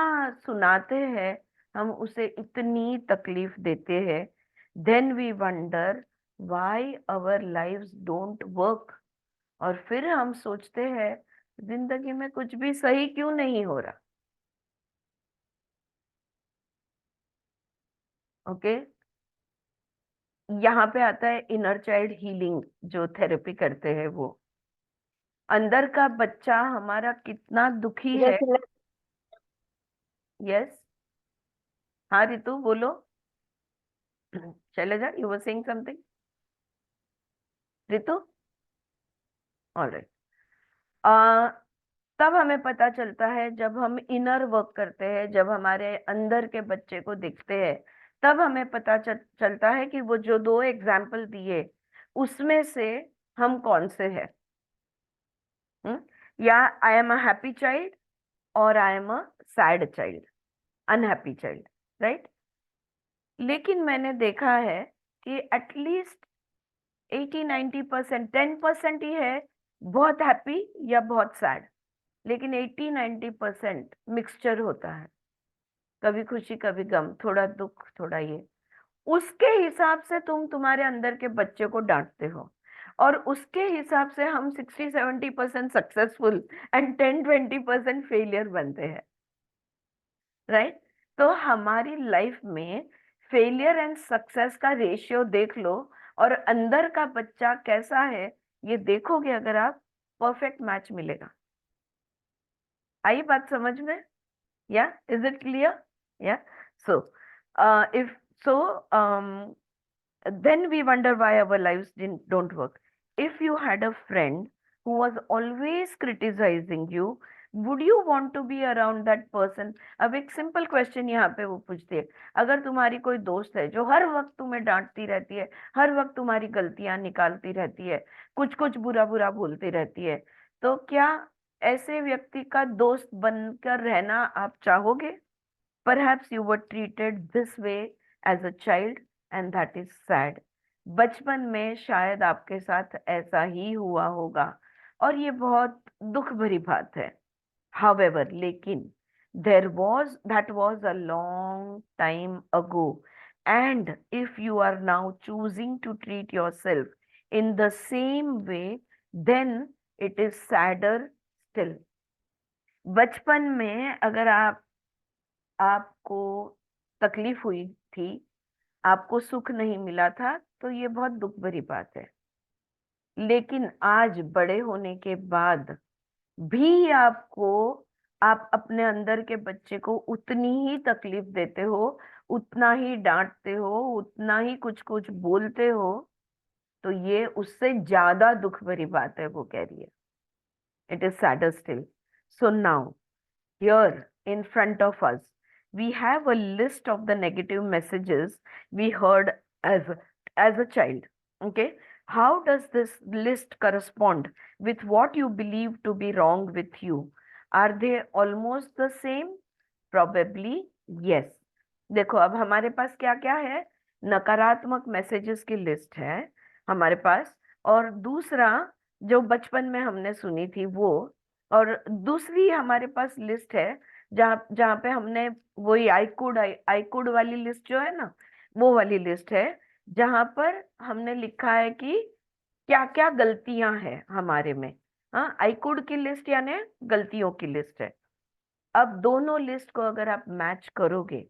सुनाते हैं, हम उसे इतनी तकलीफ देते हैं। Then we wonder why our lives don't work. और फिर हम सोचते हैं जिंदगी में कुछ भी सही क्यों नहीं हो रहा। ओके, यहाँ पे आता है इनर चाइल्ड हीलिंग, जो थेरेपी करते हैं वो। अंदर का बच्चा हमारा कितना दुखी है। जैसे यस, हाँ रितु बोलो। Shailaja, you were saying something? Ritu, alright. आ तब हमें पता चलता है जब हम इनर वर्क करते हैं, जब हमारे अंदर के बच्चे को देखते हैं, तब हमें पता चलता है कि वो जो 2 एग्जाम्पल दिए उसमें से हम कौन से हैं। या I am a happy child और I am a sad child, unhappy child, right? लेकिन मैंने देखा है कि एटलीस्ट 80-90%, 10% ही है बहुत हैप्पी या बहुत सैड, लेकिन 80-90% मिक्सचर होता है। कभी खुशी कभी गम, थोड़ा दुख थोड़ा ये। उसके हिसाब से तुम तुम्हारे अंदर के बच्चे को डांटते हो, और उसके हिसाब से हम 60-70% सक्सेसफुल एंड 10-20% फेलियर बनते हैं, राइट? तो हमारी लाइफ में फेलियर एंड सक्सेस का रेशियो देख लो, और अंदर का बच्चा कैसा है ये देखोगे अगर आप, परफेक्ट मैच मिलेगा। आई बात समझ में? या इज इट क्लियर? या so if so then we wonder why our lives don't work. If you had a friend who was always criticizing you, would you want to be around that person? अब एक simple question यहाँ पे वो पूछती है, अगर तुम्हारी कोई दोस्त है जो हर वक्त तुम्हें डांटती रहती है, हर वक्त तुम्हारी गलतियां निकालती रहती है, कुछ कुछ बुरा बुरा बोलती रहती है, तो क्या ऐसे व्यक्ति का दोस्त बनकर रहना आप चाहोगे? Perhaps you were treated this way as a child, and that is sad. बचपन में शायद आपके साथ ऐसा ही हुआ होगा, और ये बहुत दुख भरी बात है। However, लेकिन that was a long time ago, and if you are now choosing to treat yourself in the same way, then it is sadder still. बचपन में अगर आपको तकलीफ हुई थी, आपको सुख नहीं मिला था, तो ये बहुत दुख भरी बात है। लेकिन आज बड़े होने के बाद भी आप अपने अंदर के बच्चे को उतनी ही तकलीफ देते हो, उतना ही डांटते हो, उतना ही कुछ कुछ बोलते हो, तो ये उससे ज्यादा दुख भरी बात है, वो कह रही है। It is sadder still. So now here in front of us, we have a list of the negative messages we heard as as a child. Okay, how does this list correspond with what you believe to be wrong with you? Are they almost the same? Probably yes. देखो अब हमारे पास क्या क्या है, नकारात्मक messages की list है हमारे पास, और दूसरा जो बचपन में हमने सुनी थी वो, और दूसरी हमारे पास लिस्ट है जहाँ जहाँ पे हमने वही आई कुड वाली लिस्ट जो है ना, वो वाली लिस्ट है जहां पर हमने लिखा है कि क्या क्या गलतियां हैं हमारे में। हाँ, आई कुड की लिस्ट यानी गलतियों की लिस्ट है। अब दोनों लिस्ट को अगर आप मैच करोगे,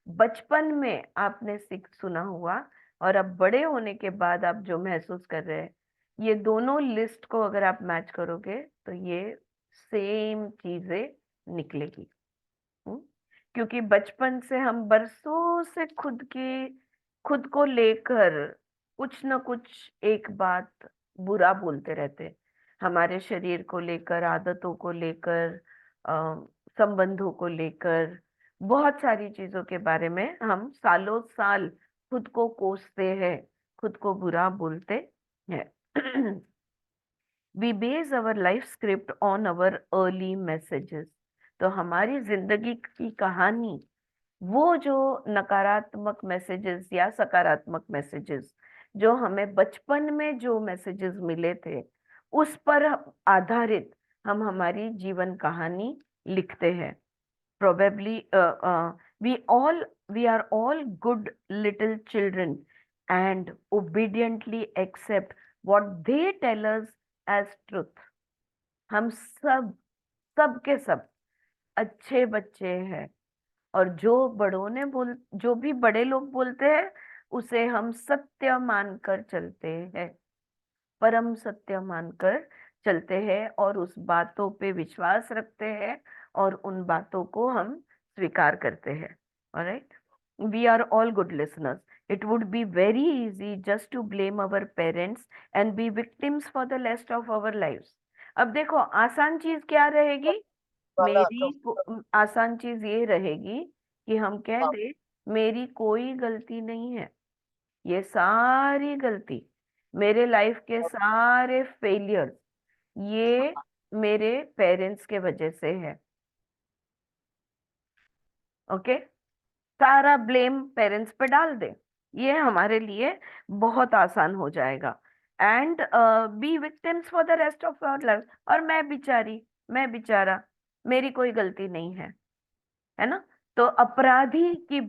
बचपन में आपने सीख सुना हुआ और अब बड़े होने के बाद आप जो महसूस कर रहे हैं, ये दोनों लिस्ट को अगर आप मैच करोगे तो ये सेम चीजें निकलेगी। हम्म? क्योंकि बचपन से हम बरसों से खुद को लेकर कुछ न कुछ एक बात बुरा बोलते रहते हैं, हमारे शरीर को लेकर, आदतों को लेकर, संबंधों को लेकर, बहुत सारी चीजों के बारे में हम सालों साल खुद को कोसते हैं, खुद को बुरा बोलते हैं। V base our life script on our early messages. तो हमारी जिंदगी की कहानी, वो जो नकारात्मक मैसेजेस या सकारात्मक मैसेजेस जो हमें बचपन में जो मैसेजेस मिले थे, उस पर आधारित हम हमारी जीवन कहानी लिखते हैं। Probably we all we are all good little children and obediently accept what they tell us as truth. हम सब के सब अच्छे बच्चे हैं, और जो भी बड़े लोग बोलते हैं उसे हम सत्य मानकर चलते हैं, परम सत्य मानकर चलते हैं, और उस बातों पे विश्वास रखते हैं, और उन बातों को हम स्वीकार करते हैं। Alright, we are all good listeners. It would be very easy just to blame our parents and be victims for the rest of our lives. अब देखो आसान चीज क्या रहेगी, वाला तो आसान चीज ये रहेगी कि हम कह दे मेरी कोई गलती नहीं है, ये सारी गलती, मेरे लाइफ के सारे फेलियर्स, ये मेरे पेरेंट्स के वजह से है। ओके, सारा ब्लेम पेरेंट्स पे डाल दे, ये हमारे लिए बहुत आसान हो जाएगा। And be victims for the rest of our life, और मैं बेचारा, मेरी कोई गलती नहीं है ना। तो अपराधी के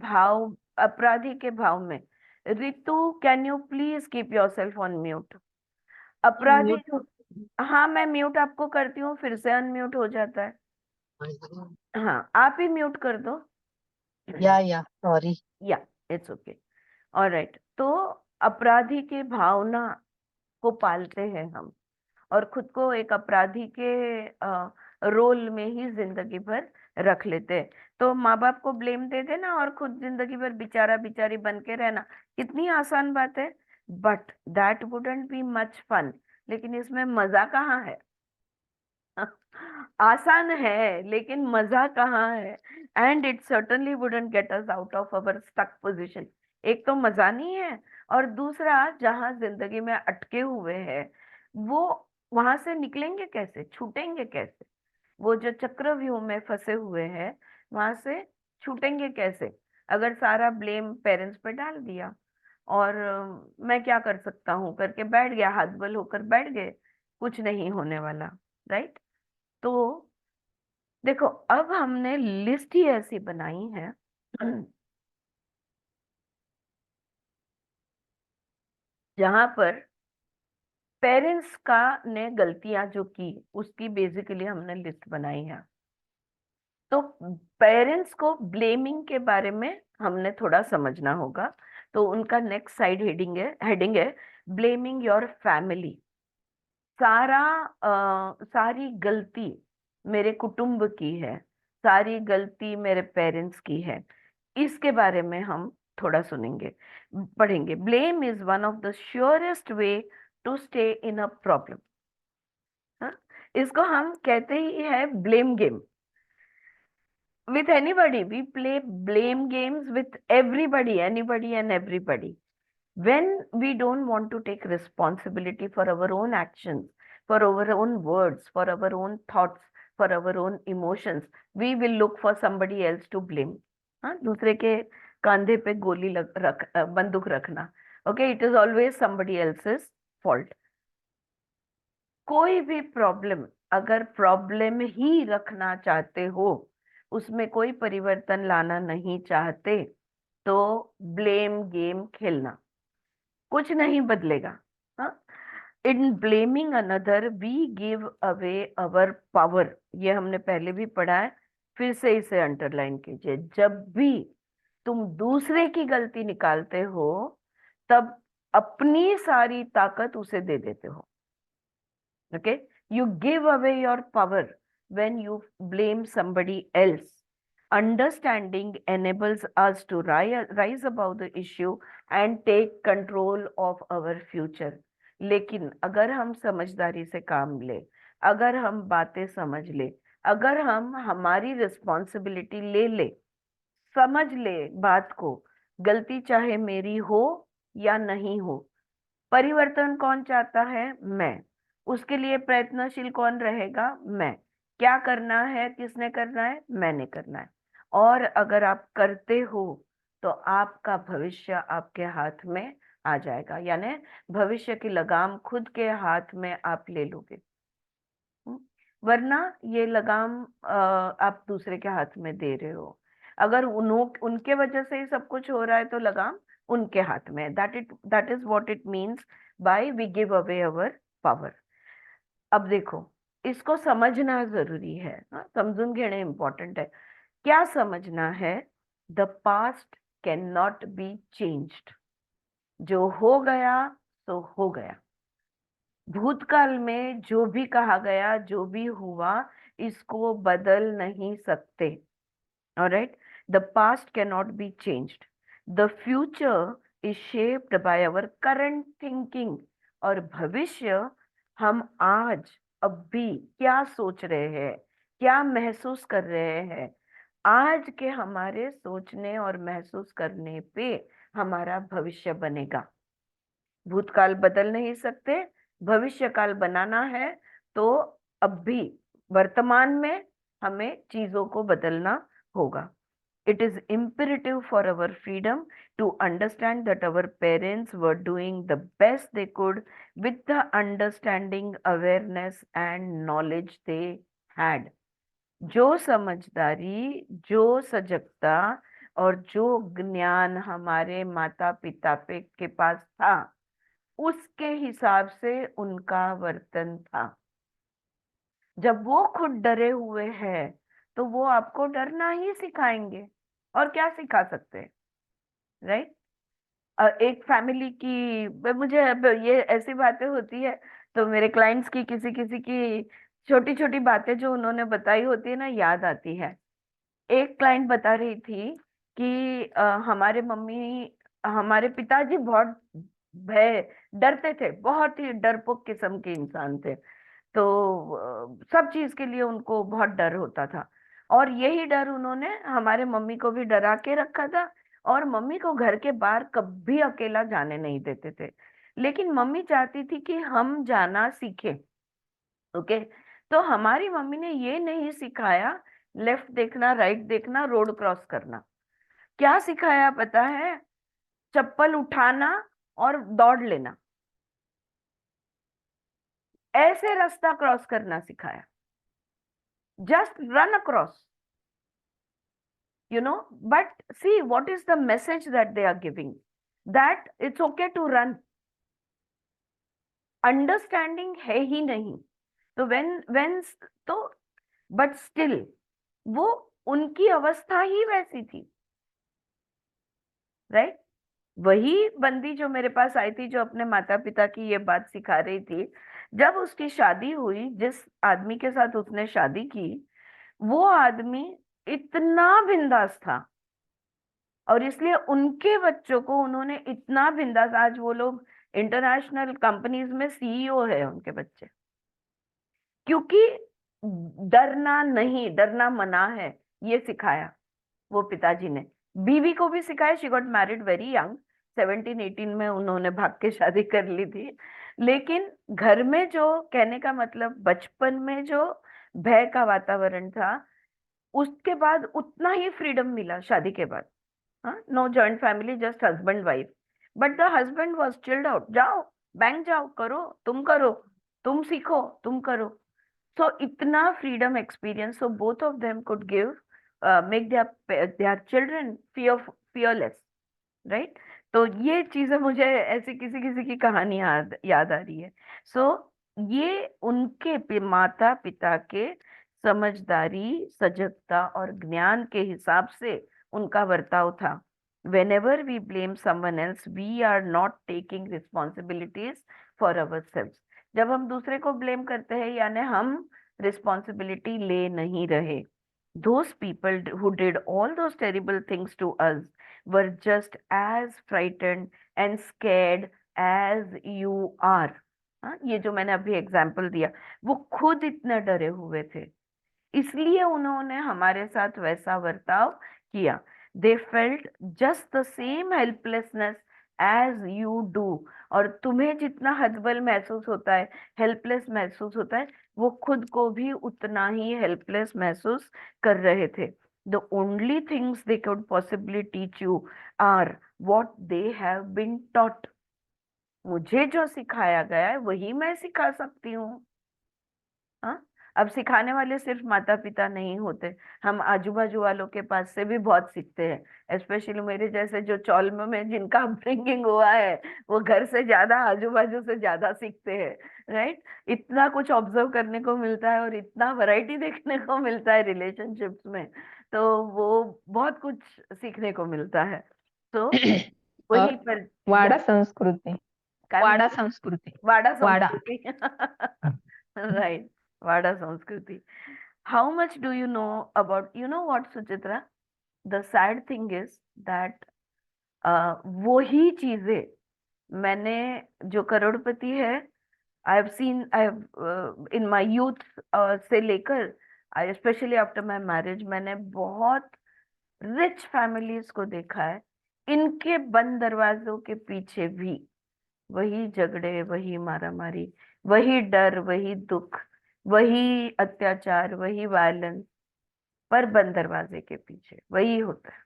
भाव में, Ritu can you please keep your self on mute. अपराधी म्यूट। हाँ, मैं म्यूट आपको करती हूँ, फिर से अनम्यूट हो जाता है। हाँ, आप ही म्यूट कर दो। या सॉरी। या, इट्स ओके। ऑलराइट, तो अपराधी के भावना को पालते हैं हम, और खुद को एक अपराधी के रोल में ही जिंदगी भर रख लेते हैं। तो माँ बाप को ब्लेम दे देना और खुद जिंदगी भर बेचारा बिचारी बन के रहना, कितनी आसान बात है। But that wouldn't be much fun. लेकिन इसमें मजा कहाँ है? आसान है लेकिन मजा कहाँ है? And it certainly wouldn't get us out of our stuck position. एक तो मजा नहीं है, और दूसरा जहां जिंदगी में अटके हुए हैं, वो वहां से निकलेंगे कैसे, छूटेंगे कैसे? वो जो चक्रव्यूह में फंसे हुए हैं, वहां से छूटेंगे कैसे? अगर सारा ब्लेम पेरेंट्स पे डाल दिया, और मैं क्या कर सकता हूँ करके बैठ गया, हाथ बल होकर बैठ गए, कुछ नहीं होने वाला। राइट? तो देखो अब हमने लिस्ट ही ऐसी बनाई है जहां पर पेरेंट्स का ने गलतियां जो की, उसकी बेसिकली हमने लिस्ट बनाई है। तो पेरेंट्स को ब्लेमिंग के बारे में हमने थोड़ा समझना होगा। तो उनका नेक्स्ट साइड हेडिंग है ब्लेमिंग योर फैमिली। सारी गलती मेरे कुटुंब की है, सारी गलती मेरे पेरेंट्स की है, इसके बारे में हम थोड़ा सुनेंगे, पढ़ेंगे। Blame is one of the surest way to stay in a problem. इसको हम कहते ही है blame game. With anybody we play blame games, with everybody, anybody and everybody. When we don't want to take responsibility for our own actions, for our own words, for our own thoughts, for our own emotions, we will look for somebody else to blame. हाँ, दूसरे के कंधे पे गोली बंदूक रखना. Okay, it is always somebody else's fault. कोई भी प्रॉब्लम, अगर प्रॉब्लम ही रखना चाहते हो, उसमें कोई परिवर्तन लाना नहीं चाहते, तो ब्लेम गेम खेलना, कुछ नहीं बदलेगा. हाँ, in blaming another we give away our power. ये हमने पहले भी पढ़ा है, फिर से इसे अंडरलाइन कीजिए. जब भी तुम दूसरे की गलती निकालते हो, तब अपनी सारी ताकत उसे दे देते हो. Okay, you give away your power when you blame somebody else. Understanding enables us to rise above the issue and take control of our future. लेकिन अगर हम समझदारी से काम ले, अगर हम बातें समझ ले, अगर हम हमारी रिस्पॉन्सिबिलिटी ले ले, समझ ले बात को, गलती चाहे मेरी हो या नहीं हो, परिवर्तन कौन चाहता है? मैं. उसके लिए प्रयत्नशील कौन रहेगा? मैं. क्या करना है, किसने करना है? मैंने करना है. और अगर आप करते हो, तो आपका भविष्य आपके हाथ में आ जाएगा, यानी भविष्य की लगाम खुद के हाथ में आप ले लोगे. हम्म? वरना ये लगाम आप दूसरे के हाथ में दे रहे हो. अगर उनके वजह से ही सब कुछ हो रहा है, तो लगाम उनके हाथ में. That is what it means by we give away our power. अब देखो, इसको समझना जरूरी है. हाँ, समझून घेणे इम्पॉर्टंट है. क्या समझना है? The past can not be changed. जो हो गया सो हो गया. भूतकाल में जो भी कहा गया, जो भी हुआ, इसको बदल नहीं सकते. Alright, the past can not be changed. The future is shaped by our current thinking. और भविष्य हम आज, अभी क्या सोच रहे हैं, क्या महसूस कर रहे हैं, आज के हमारे सोचने और महसूस करने पे हमारा भविष्य बनेगा. भूतकाल बदल नहीं सकते, भविष्य काल बनाना है, तो अभी वर्तमान में हमें चीजों को बदलना होगा. It is imperative for our freedom to understand that our parents were doing the best they could with the understanding, awareness and knowledge they had. जो समझदारी, जो सजगता और जो ज्ञान हमारे माता पिता के पास था, उसके हिसाब से उनका वर्तन था. जब वो खुद डरे हुए हैं, तो वो आपको डरना ही सिखाएंगे. और क्या सिखा सकते हैं? राइट. एक फैमिली की, मुझे अब ये ऐसी बातें होती है, तो मेरे क्लाइंट्स की किसी किसी की छोटी छोटी बातें जो उन्होंने बताई होती है ना, याद आती है. एक क्लाइंट बता रही थी कि हमारे मम्मी, हमारे पिताजी बहुत भय डरते थे, बहुत ही डरपोक किस्म के इंसान थे. तो सब चीज के लिए उनको बहुत डर होता था. और यही डर उन्होंने हमारे मम्मी को भी डरा के रखा था. और मम्मी को घर के बाहर कभी अकेला जाने नहीं देते थे. लेकिन मम्मी चाहती थी कि हम जाना सीखें. ओके. तो हमारी मम्मी ने ये नहीं सिखाया लेफ्ट देखना, राइट देखना, रोड क्रॉस करना. क्या सिखाया पता है? चप्पल उठाना और दौड़ लेना, ऐसे रास्ता क्रॉस करना सिखाया. Just run across, but see what is the message that they are giving, that it's okay to run. Understanding है ही नहीं. तो when तो बट स्टिल वो, उनकी अवस्था ही वैसी थी. राइट. वही बंदी जो मेरे पास आई थी, जो अपने माता पिता की ये बात सिखा रही थी, जब उसकी शादी हुई, जिस आदमी के साथ उसने शादी की, वो आदमी इतना बिंदास था. और इसलिए उनके बच्चों को उन्होंने इतना बिंदास, आज वो लोग इंटरनेशनल कंपनीज में सीईओ है उनके बच्चे. क्योंकि डरना नहीं, डरना मना है, ये सिखाया वो पिताजी ने. बीवी को भी सिखाया. She got married very young. 17-18 में उन्होंने भाग के शादी कर ली थी। लेकिन घर में जो, कहने का मतलब बचपन में जो भय का वातावरण था, उसके बाद उतना ही फ्रीडम मिला शादी के बाद। हाँ, no joint family, just husband wife, but the husband was chilled out, जाओ बैंक जाओ, करो, तुम सीखो, तुम करो। सो इतना freedom experience, so both of them could give, make their children fearless, right. तो ये चीजें मुझे ऐसी किसी किसी की कहानी याद याद आ रही है। सो ये उनके माता पिता के समझदारी, सजगता और ज्ञान के हिसाब से उनका बर्ताव था। whenever we blame someone else, we are not taking responsibilities for ourselves. जब हम दूसरे को ब्लेम करते हैं, यानी हम रिस्पॉन्सिबिलिटी ले नहीं रहे। those people who did all those terrible things to us were just as frightened and scared as you are. हाँ, ये जो मैंने अभी एग्जाम्पल दिया, वो खुद इतने डरे हुए थे, इसलिए उन्होंने हमारे साथ वैसा बर्ताव किया। They felt just the same helplessness as you do. और तुम्हें जितना हतबल महसूस होता है, हेल्पलेस महसूस होता है, वो खुद को भी उतना ही हेल्पलेस महसूस कर रहे थे। The only things they could possibly teach you are what they have been taught. मुझे जो सिखाया गया है वही मैं सिखा सकती हूँ। हाँ, अब सिखाने वाले सिर्फ माता पिता नहीं होते, हम आजू बाजू वालों के पास से भी बहुत सीखते हैं। स्पेशली मेरे जैसे जो चौल्म में जिनका अपब्रिंगिंग हुआ है, वो घर से ज्यादा आजू बाजू से ज्यादा सीखते हैं, राइट। इतना कुछ ऑब्जर्व करने को मिलता है और इतना वैरायटी देखने को मिलता है रिलेशनशिप्स में, तो वो बहुत कुछ सीखने को मिलता है। तो वहीं और पर, या वाडा संस्कृती, काय वाडा म्हणते, संस्कृती, वाडा वाडा. संस्कृती राइट, वाडा संस्कृती. How much do you know about, you know what, Suchitra? The sad thing is that वो ही चीजें मैंने, जो करोड़पति है, I have seen, I have in my youth से लेकर, स्पेशली आफ्टर माय मैरिज, मैंने बहुत रिच फैमिलीज को देखा है। इनके बंद दरवाजों के पीछे भी वही झगड़े, वही मारामारी, वही डर, वही दुख, वही अत्याचार, वही वायलेंस, पर बंद दरवाजे के पीछे वही होता है,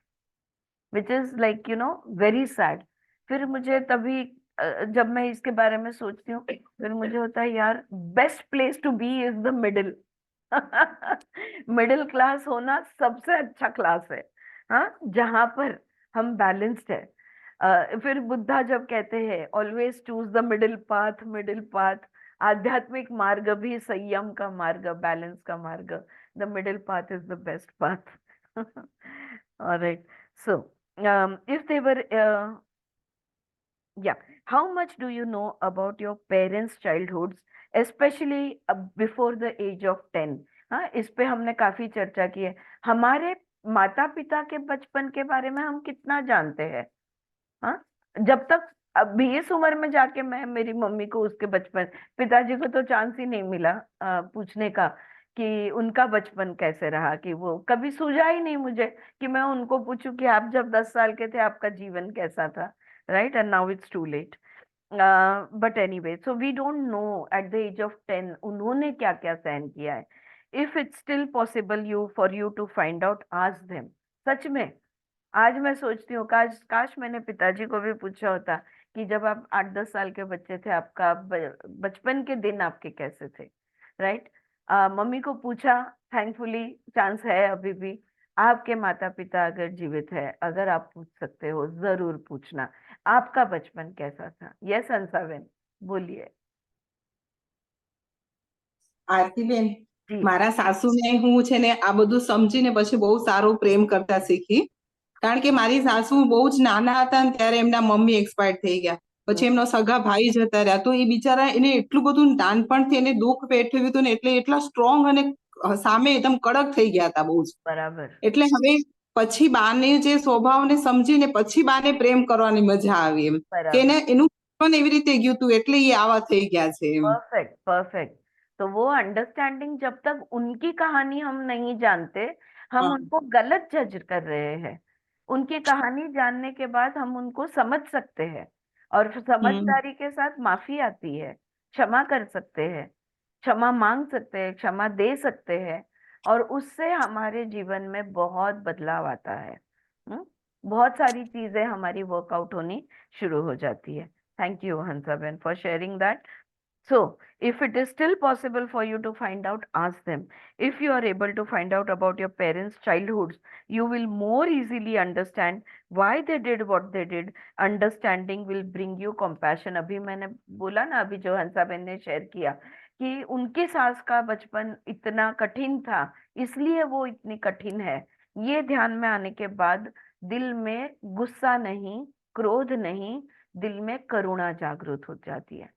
which is like very sad. फिर मुझे तभी जब मैं इसके बारे में सोचती हूँ, फिर मुझे होता है यार, best place to be is the middle. Middle class होना सबसे अच्छा क्लास है। हाँ, जहां पर हम बैलेंस्ड है। फिर बुद्धा जब कहते हैं always choose the middle path, middle path, आध्यात्मिक मार्ग भी संयम का मार्ग, बैलेंस का मार्ग, the middle path is the best path. Alright, so if they were yeah, how much do you know about your parents childhoods, especially before the age of 10? हाँ, इस पे हमने काफी चर्चा की है। हमारे माता पिता के बचपन के बारे में हम कितना जानते हैं? हाँ, जब तक अभी इस उम्र में जाके मैं मेरी मम्मी को उसके बचपन, पिताजी को तो चांस ही नहीं मिला पूछने का कि उनका बचपन कैसे रहा, कि वो कभी सूझा ही नहीं मुझे कि मैं उनको पूछूं कि आप जब 10 साल के थे आपका जीवन कैसा था, right. And now it's too late, but anyway, so we don't know at the age of 10 उन्होंने क्या क्या सहन किया है। If it's still possible you for you to find out, ask them. सच में आज मैं सोचती हूँ, काश काश मैंने पिताजी को भी पूछा होता कि जब आप 8-10 साल के बच्चे थे, आपका बचपन के दिन आपके कैसे थे, राइट। मम्मी को पूछा, थैंकफुली चांस है अभी भी। आपके माता पिता अगर जीवित है, अगर आप पूछ सकते हो, जरूर पूछना आपका बचपन कैसा था। यस हंसाबेन, बोलिए। આરતીબેન, जी। મારા સાસુને હું છે ને આ બધું સમજીને પછી બહુ સારો પ્રેમ કરતા શીખી. કારણ કે મારી સાસુ બહુ જ નાના હતા ને ત્યારે એમના મમ્મી એક્સપાયર્ડ થઈ ગયા. हम्म, પછી એમનો સગા ભાઈ જતા રહ્યા, તો એ બિચારા એને એટલું બધું નાનપણથી એને દુઃખ વેઠવ્યું હતું ને, એટલે એટલા સ્ટ્રોંગ અને સામે એકદમ કડક થઈ ગયા હતા બહુ જ. बराबर એટલે હવે પછી બાને જે સ્વભાવને સમજીને પછી બાને પ્રેમ કરવાની મજા આવી, એમ કે बराबर, એને એનું પણ એવી રીતે ગયું હતું એટલે એ આવા થઈ ગયા છે એમ. Perfect perfect. तो वो अंडरस्टैंडिंग, जब तक उनकी कहानी हम नहीं जानते, हम હા उनको गलत जज कर रहे हैं। उनकी कहानी जानने के बाद हम उनको समझ सकते हैं, और समझदारी के साथ माफी आती है, क्षमा कर सकते हैं, क्षमा मांग सकते हैं, क्षमा दे सकते हैं, और उससे हमारे जीवन में बहुत बदलाव आता है। बहुत सारी चीजें हमारी वर्कआउट होनी शुरू हो जाती है। Thank you Hansaben for sharing that. So, if it is still possible for you to find out, ask them. If you are able to find out about your parents' childhoods, you will more easily understand why they did what they did. Understanding will bring you compassion. अभी मैंने बोला ना, अभी जो हंसाबेन ने share किया कि उनकी सास का बचपन इतना कठिन था, इसलिए वो इतनी कठिन है। ये ध्यान में आने के बाद दिल में गुस्सा नहीं, क्रोध नहीं, दिल में करुणा जागृत हो जाती है।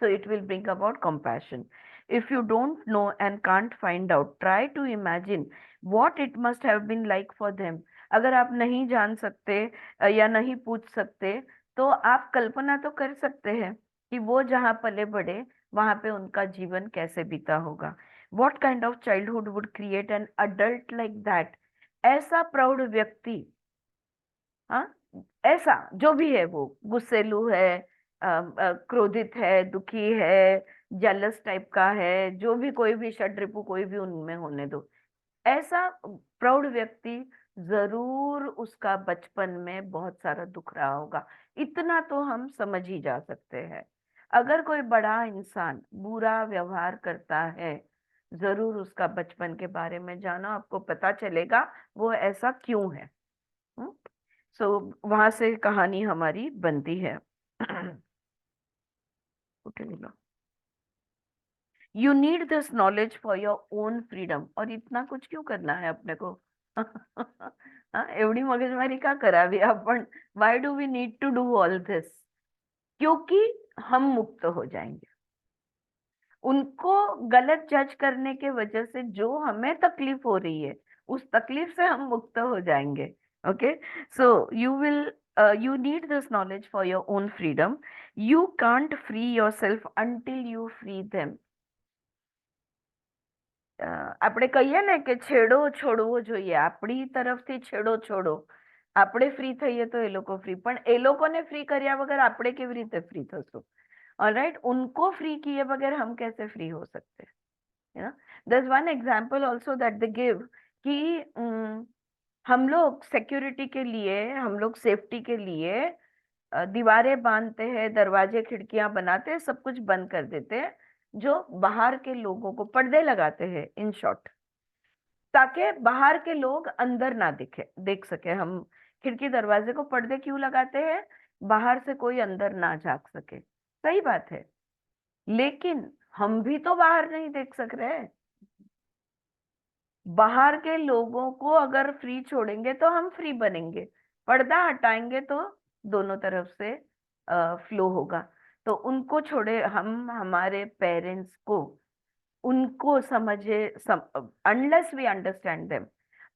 So it will bring about compassion. If you don't know and can't find out, try to imagine what it must have been like for them. अगर आप नहीं जान सकते या नहीं पूछ सकते, तो आप कल्पना तो कर सकते हैं कि वो जहाँ पले बड़े वहां पे उनका जीवन कैसे बीता होगा। What kind of childhood would create an adult like that? ऐसा प्रौढ़ व्यक्ति, हाँ, ऐसा जो भी है, वो गुस्सेलू है, क्रोधित है, दुखी है, जेलस टाइप का है, जो भी, कोई भी षड्रिपु कोई भी उनमें होने दो, ऐसा प्रौढ़ व्यक्ति जरूर उसका बचपन में बहुत सारा दुख रहा होगा। इतना तो हम समझ ही जा सकते हैं। अगर कोई बड़ा इंसान बुरा व्यवहार करता है, जरूर उसका बचपन के बारे में जानो, आपको पता चलेगा वो ऐसा क्यों है। सो वहां से कहानी हमारी बनती है। You need this knowledge for your own freedom. और इतना कुछ क्यों करना है अपने को? हाँ, एवढी मगजमारी का करावी आपण? Why do we need to do all this? क्योंकि हम मुक्त हो जाएंगे। उनको गलत जज करने के वजह से जो हमें तकलीफ हो रही है, उस तकलीफ से हम मुक्त हो जाएंगे। Okay, so you need this knowledge for your own freedom. You can't free yourself until you free them. આપણે કહીએ ને કે છેડો છોડવો જોઈએ, આપણી તરફથી છેડો છોડો, આપણે ફ્રી થઈએ તો એ લોકો ફ્રી, પણ એ લોકોને ફ્રી કર્યા વગર આપણે કેવી રીતે ફ્રી થશું? ऑलराइट, उनको फ्री किए बगैर हम कैसे फ्री हो सकते हैं? You know, there's one example also that they give कि हम लोग सिक्योरिटी के लिए, हम लोग सेफ्टी के लिए दीवारें बांधते हैं, दरवाजे खिड़कियां बनाते हैं, सब कुछ बंद कर देते हैं, जो बाहर के लोगों को, पर्दे लगाते हैं इन शॉर्ट, ताकि बाहर के लोग अंदर ना देख सके। हम खिड़की दरवाजे को पर्दे क्यों लगाते हैं? बाहर से कोई अंदर ना झांक सके। सही बात है, लेकिन हम भी तो बाहर नहीं देख सक रहे। बाहर के लोगों को अगर फ्री छोड़ेंगे तो हम फ्री बनेंगे, पर्दा हटाएंगे तो दोनों तरफ से फ्लो होगा। तो उनको छोड़े, हम हमारे पेरेंट्स को, उनको समझे, unless we understand them,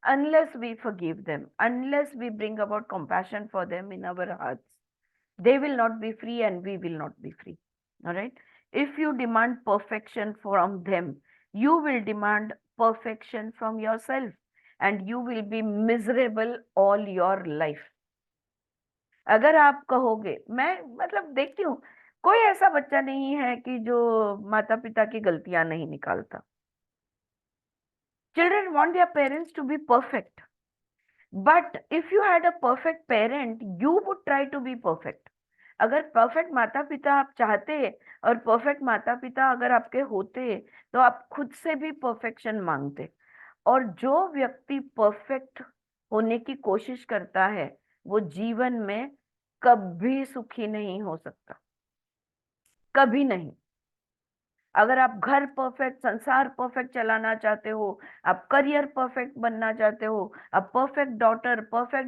unless we forgive them, unless we bring about compassion for them in our hearts, they will not be free and we will not be free. All right, if you demand perfection from them, you will demand perfection from yourself and you will be miserable all your life. अगर आप कहोगे, मैं मतलब देखती हूँ, कोई ऐसा बच्चा नहीं है कि जो माता पिता की गलतियां नहीं निकालता। Children want their parents to be perfect, but if you had a perfect parent, you would try to be perfect. अगर परफेक्ट माता पिता आप चाहते और परफेक्ट माता पिता अगर आपके होते, तो आप खुद से भी परफेक्शन मांगते। और जो व्यक्ति परफेक्ट होने की कोशिश करता है, वो जीवन में कभी सुखी नहीं हो सकता, कभी नहीं। अगर आप घर परफेक्ट, संसार परफेक्ट चलाना चाहते हो, आप करियर परफेक्ट बनना चाहते हो, आप perfect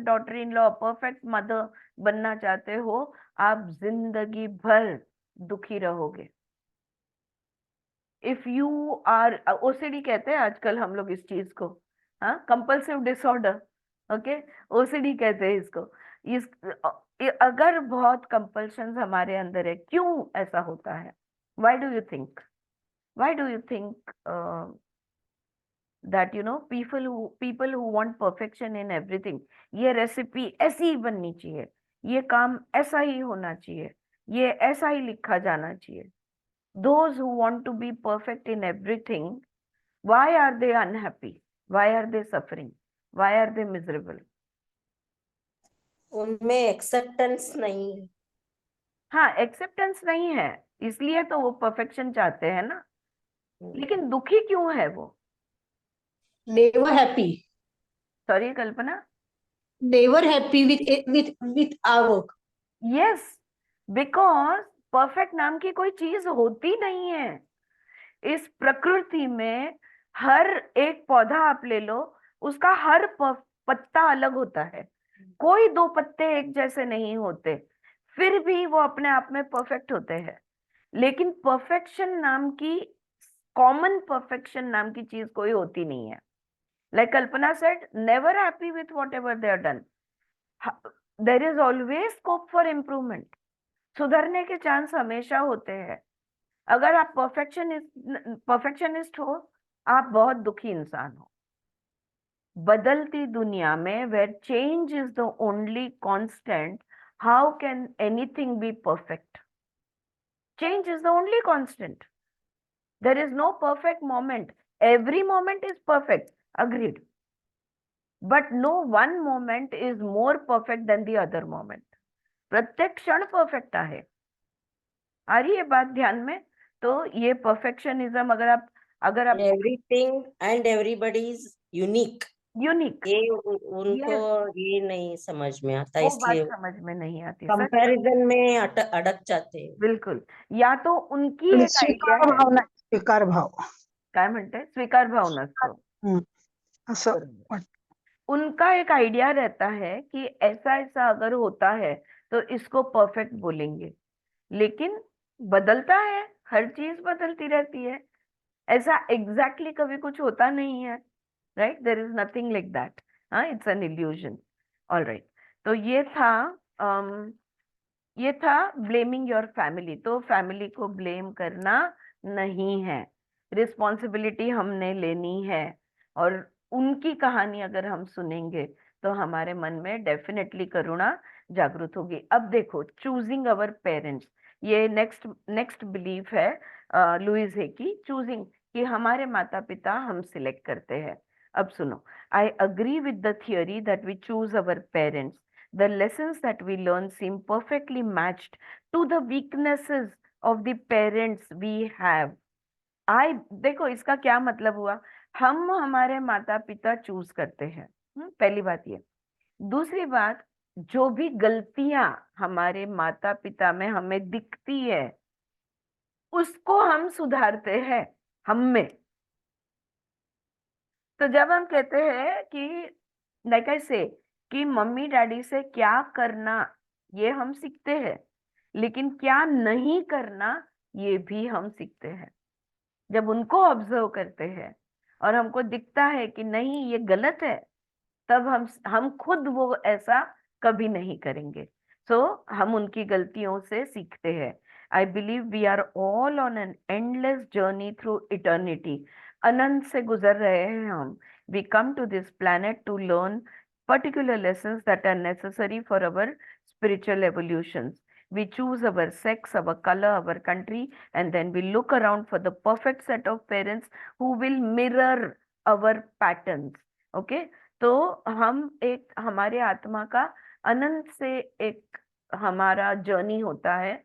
daughter in law, perfect mother बनना चाहते हो, आप जिंदगी भर दुखी रहोगे। इफ यू आर, ओसीडी कहते हैं आजकल हम लोग इस चीज को, हाँ, कंपल्सिव डिसऑर्डर, ओके, ओसीडी कहते हैं इसको। इस अगर बहुत कंपल्शंस हमारे अंदर है, क्यों ऐसा होता है? Why do you think? Why do you think that people who want perfection in everything, ये रेसिपी ऐसी ही बननी चाहिए, ये काम ऐसा ही होना चाहिए, ये ऐसा ही लिखा जाना चाहिए. Those who want to be perfect in everything, why are they unhappy? Why are they suffering? Why are they miserable? उनमें एक्सेप्टेंस नहीं है. हाँ, एक्सेप्टेंस नहीं है, इसलिए तो वो परफेक्शन चाहते हैं ना. लेकिन दुखी क्यों है वो? Never happy. Sorry Kalpana. Never happy with our work. Yes, because perfect नाम की कोई चीज होती नहीं है इस प्रकृति में. हर एक पौधा आप ले लो, उसका हर पत्ता अलग होता है. कोई दो पत्ते एक जैसे नहीं होते, फिर भी वो अपने आप में परफेक्ट होते हैं. लेकिन परफेक्शन नाम की, कॉमन परफेक्शन नाम की चीज कोई होती नहीं है. Like Kalpana said, never happy with whatever they are done. There is always scope for improvement. सुधरने के चांस हमेशा होते हैं. अगर आप परफेक्शनिस्ट हो, आप बहुत दुखी इंसान हो. बदलती दुनिया में where change is the only constant, how can anything be perfect? Change is the only constant. There is no perfect moment. Every moment is perfect. Agreed. But no one moment is more perfect than the other moment. प्रत्येक क्षण perfect है. आ रही है बात ध्यान में? तो ये परफेक्शनिज्म अगर आप everything and everybody is unique. Unique, ये उनको ये नहीं समझ में आता, वो इसलिए बात समझ में नहीं आती. कंपैरिजन में अटक जाते हैं. बिल्कुल. या तो उनकी एक आयडिया स्वीकार है, भाव नाही, स्वीकार भाव. काय म्हणते, स्वीकार भाव नसतो. असं बरोबर. उनका एक आइडिया रहता है कि ऐसा ऐसा अगर होता है तो इसको परफेक्ट बोलेंगे. लेकिन बदलता है, हर चीज बदलती रहती है. ऐसा एग्जैक्टली कभी कुछ होता नहीं है. Right, there is nothing like that. हाँ, it's an illusion. All right. तो ये था ब्लेमिंग योर फैमिली. तो फैमिली को ब्लेम करना नहीं है, रिस्पॉन्सिबिलिटी हमने लेनी है. और उनकी कहानी अगर हम सुनेंगे तो हमारे मन में डेफिनेटली करुणा जागृत होगी. अब देखो, चूजिंग अवर पेरेंट्स, ये नेक्स्ट बिलीफ है लुइस है की, चूजिंग, कि हमारे माता पिता हम सिलेक्ट करते हैं. अब सुनो, I agree with the theory that we choose our parents. The lessons that we learn seem perfectly matched to the weaknesses of the parents we have. देखो इसका क्या मतलब हुआ, हम हमारे माता पिता चूज करते हैं. पहली बात ये. दूसरी बात, जो भी गलतियां हमारे माता पिता में हमें दिखती है उसको हम सुधारते हैं हम में. तो जब हम कहते हैं कि लाइक आई से कि मम्मी डैडी से क्या करना ये हम सीखते हैं, लेकिन क्या नहीं करना ये भी हम सीखते हैं. जब उनको ऑब्जर्व करते हैं और हमको दिखता है कि नहीं ये गलत है, तब हम खुद वो ऐसा कभी नहीं करेंगे. सो हम उनकी गलतियों से सीखते हैं. I believe we are all on an endless journey through eternity. अनंत से गुजर रहे हैं हम. We come to this planet to learn particular lessons that are necessary for our spiritual evolutions. We choose our sex, our color, our country, and then we look around for the perfect set of parents who will mirror our patterns. Okay? तो हम एक, हमारे आत्मा का अनंत से एक हमारा journey होता है.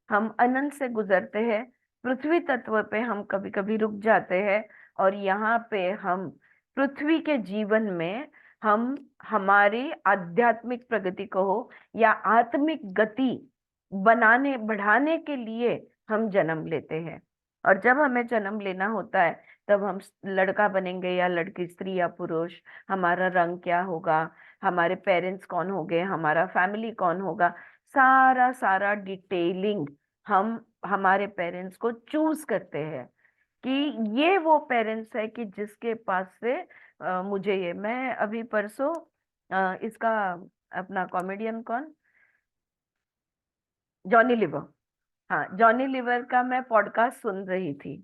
हम अनंत से गुजरते हैं. पृथ्वी तत्व पे हम कभी कभी रुक जाते हैं और यहाँ पे हम पृथ्वी के जीवन में हम हमारी आध्यात्मिक प्रगति को हो या आत्मिक गति बढ़ाने के लिए हम जन्म लेते हैं. और जब हमें जन्म लेना होता है तब हम लड़का बनेंगे या लड़की, स्त्री या पुरुष, हमारा रंग क्या होगा, हमारे पेरेंट्स कौन होंगे, हमारा फैमिली कौन होगा, सारा डिटेलिंग हम हमारे पेरेंट्स को चूज करते हैं कि ये वो पेरेंट्स है कि जिसके पास से मुझे ये, मैं अभी परसों इसका अपना कॉमेडियन कौन, जॉनी लिवर, हाँ, जॉनी लिवर का मैं पॉडकास्ट सुन रही थी.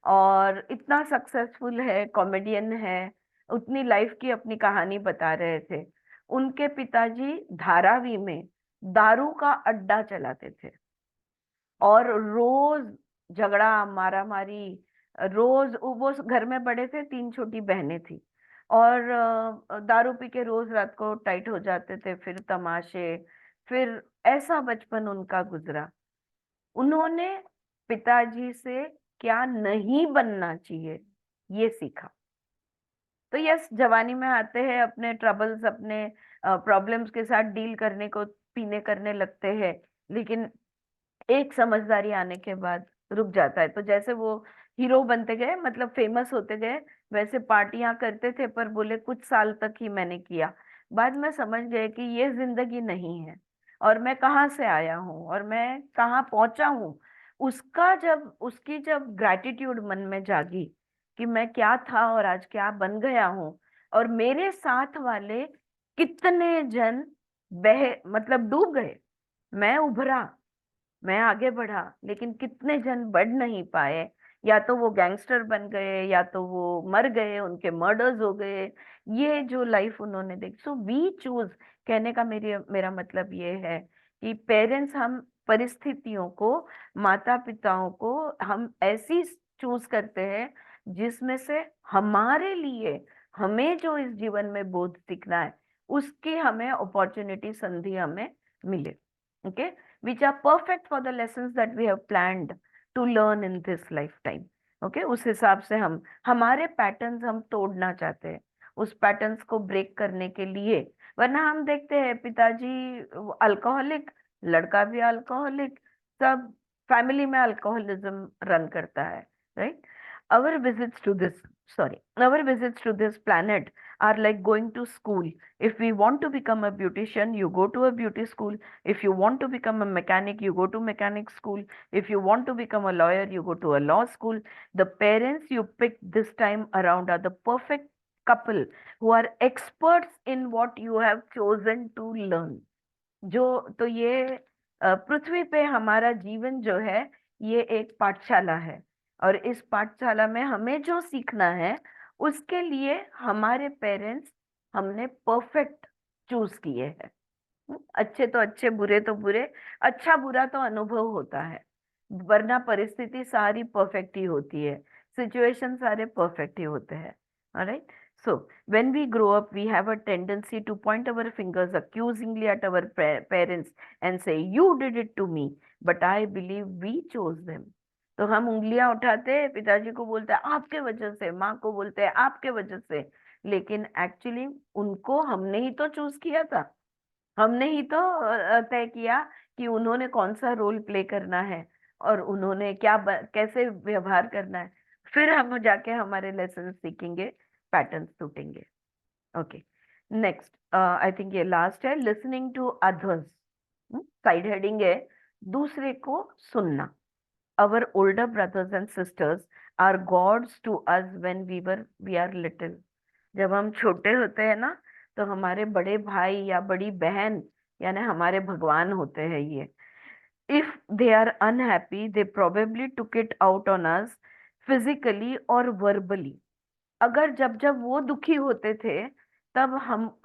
और इतना सक्सेसफुल है, कॉमेडियन है, उतनी लाइफ की अपनी कहानी बता रहे थे। उनके पिताजी धारावी में दारू का अड्डा चलाते थे और रोज झगड़ा मारा मारी, रोज वो घर में बड़े थे, 3 छोटी बहनें थी, और दारू पी के रोज रात को टाइट हो जाते थे, फिर तमाशे, फिर ऐसा बचपन उनका गुजरा। उन्होंने पिताजी से क्या नहीं बनना चाहिए ये सीखा। तो यस, जवानी में आते हैं, अपने ट्रबल्स, अपने प्रॉब्लम्स के साथ डील करने को पीने करने लगते हैं, लेकिन एक समझदारी आने के बाद रुक जाता है। तो जैसे वो हीरो बनते गए, मतलब फेमस होते गए, वैसे पार्टियां करते थे, पर बोले कुछ साल तक ही मैंने किया, बाद में समझ गए कि ये जिंदगी नहीं है, और मैं कहाँ से आया हूँ और मैं कहाँ पहुंचा हूँ। उसकी जब ग्रैटिट्यूड मन में जागी कि मैं क्या था और आज क्या बन गया हूँ, और मेरे साथ वाले कितने जन मतलब डूब गए, मैं उभरा, मैं आगे बढ़ा, लेकिन कितने जन बढ़ नहीं पाए, या तो वो गैंगस्टर बन गए, या तो वो मर गए, उनके मर्डर्स हो गए। ये जो लाइफ उन्होंने देखी, सो वी चूज, कहने का मेरा मतलब ये है कि पेरेंट्स, हम परिस्थितियों को, माता पिताओं को हम ऐसी चूज करते हैं जिसमें से हमारे लिए, हमें जो इस जीवन में बोध सीखना है, उसकी हमें अपॉर्चुनिटी, संधि हमें मिले। Okay, which are perfect for the lessons that we have planned to learn in this lifetime. Okay, उस हिसाब से हम हमारे पैटर्न्स हम तोड़ना चाहते हैं, उस पैटर्न्स को ब्रेक करने के लिए। वरना हम देखते हैं पिताजी अल्कोहलिक, लड़का भी अल्कोहलिक, सब फैमिली में अल्कोहलिज्म रन करता है, right? our visits to this our visits to this planet are like going to school. If we want to become a beautician, you go to a beauty school. If you want to become a mechanic, you go to mechanic school. If you want to become a lawyer, you go to a law school. The parents you pick this time around are the perfect couple who are experts in what you have chosen to learn. तो ये पृथ्वी पे हमारा जीवन जो है, ये एक पाठशाला है, और इस पाठशाला में हमें जो सीखना है, उसके लिए हमारे पेरेंट्स हमने परफेक्ट चूज किए हैं। अच्छे तो अच्छे, बुरे तो बुरे, अच्छा बुरा तो अनुभव होता है, वरना परिस्थिति सारी परफेक्ट ही होती है, सिचुएशन सारे परफेक्ट ही होते हैं। Alright, so when we grow up, we have a tendency to point our fingers accusingly at our parents and say, you did it to me, but I believe we chose them. तो हम उंगलियां उठाते हैं, पिताजी को बोलते हैं आपके वजह से, माँ को बोलते हैं आपके वजह से, लेकिन एक्चुअली उनको हमने ही तो चूज किया था, हमने ही तो तय किया कि उन्होंने कौन सा रोल प्ले करना है और उन्होंने कैसे व्यवहार करना है। फिर हम जाके हमारे लेसन सीखेंगे, पैटर्न टूटेंगे। ओके, नेक्स्ट, आई थिंक ये लास्ट है, listening to others. Side heading है, दूसरे को सुनना। Our older brothers and sisters are gods to us when we are little. जब हम छोटे होते हैं ना, तो हमारे बड़े भाई या बड़ी बहन यानी हमारे भगवान होते हैं ये। If they are unhappy, they probably took it out on us physically और वर्बली। अगर जब जब वो दुखी होते थे, तब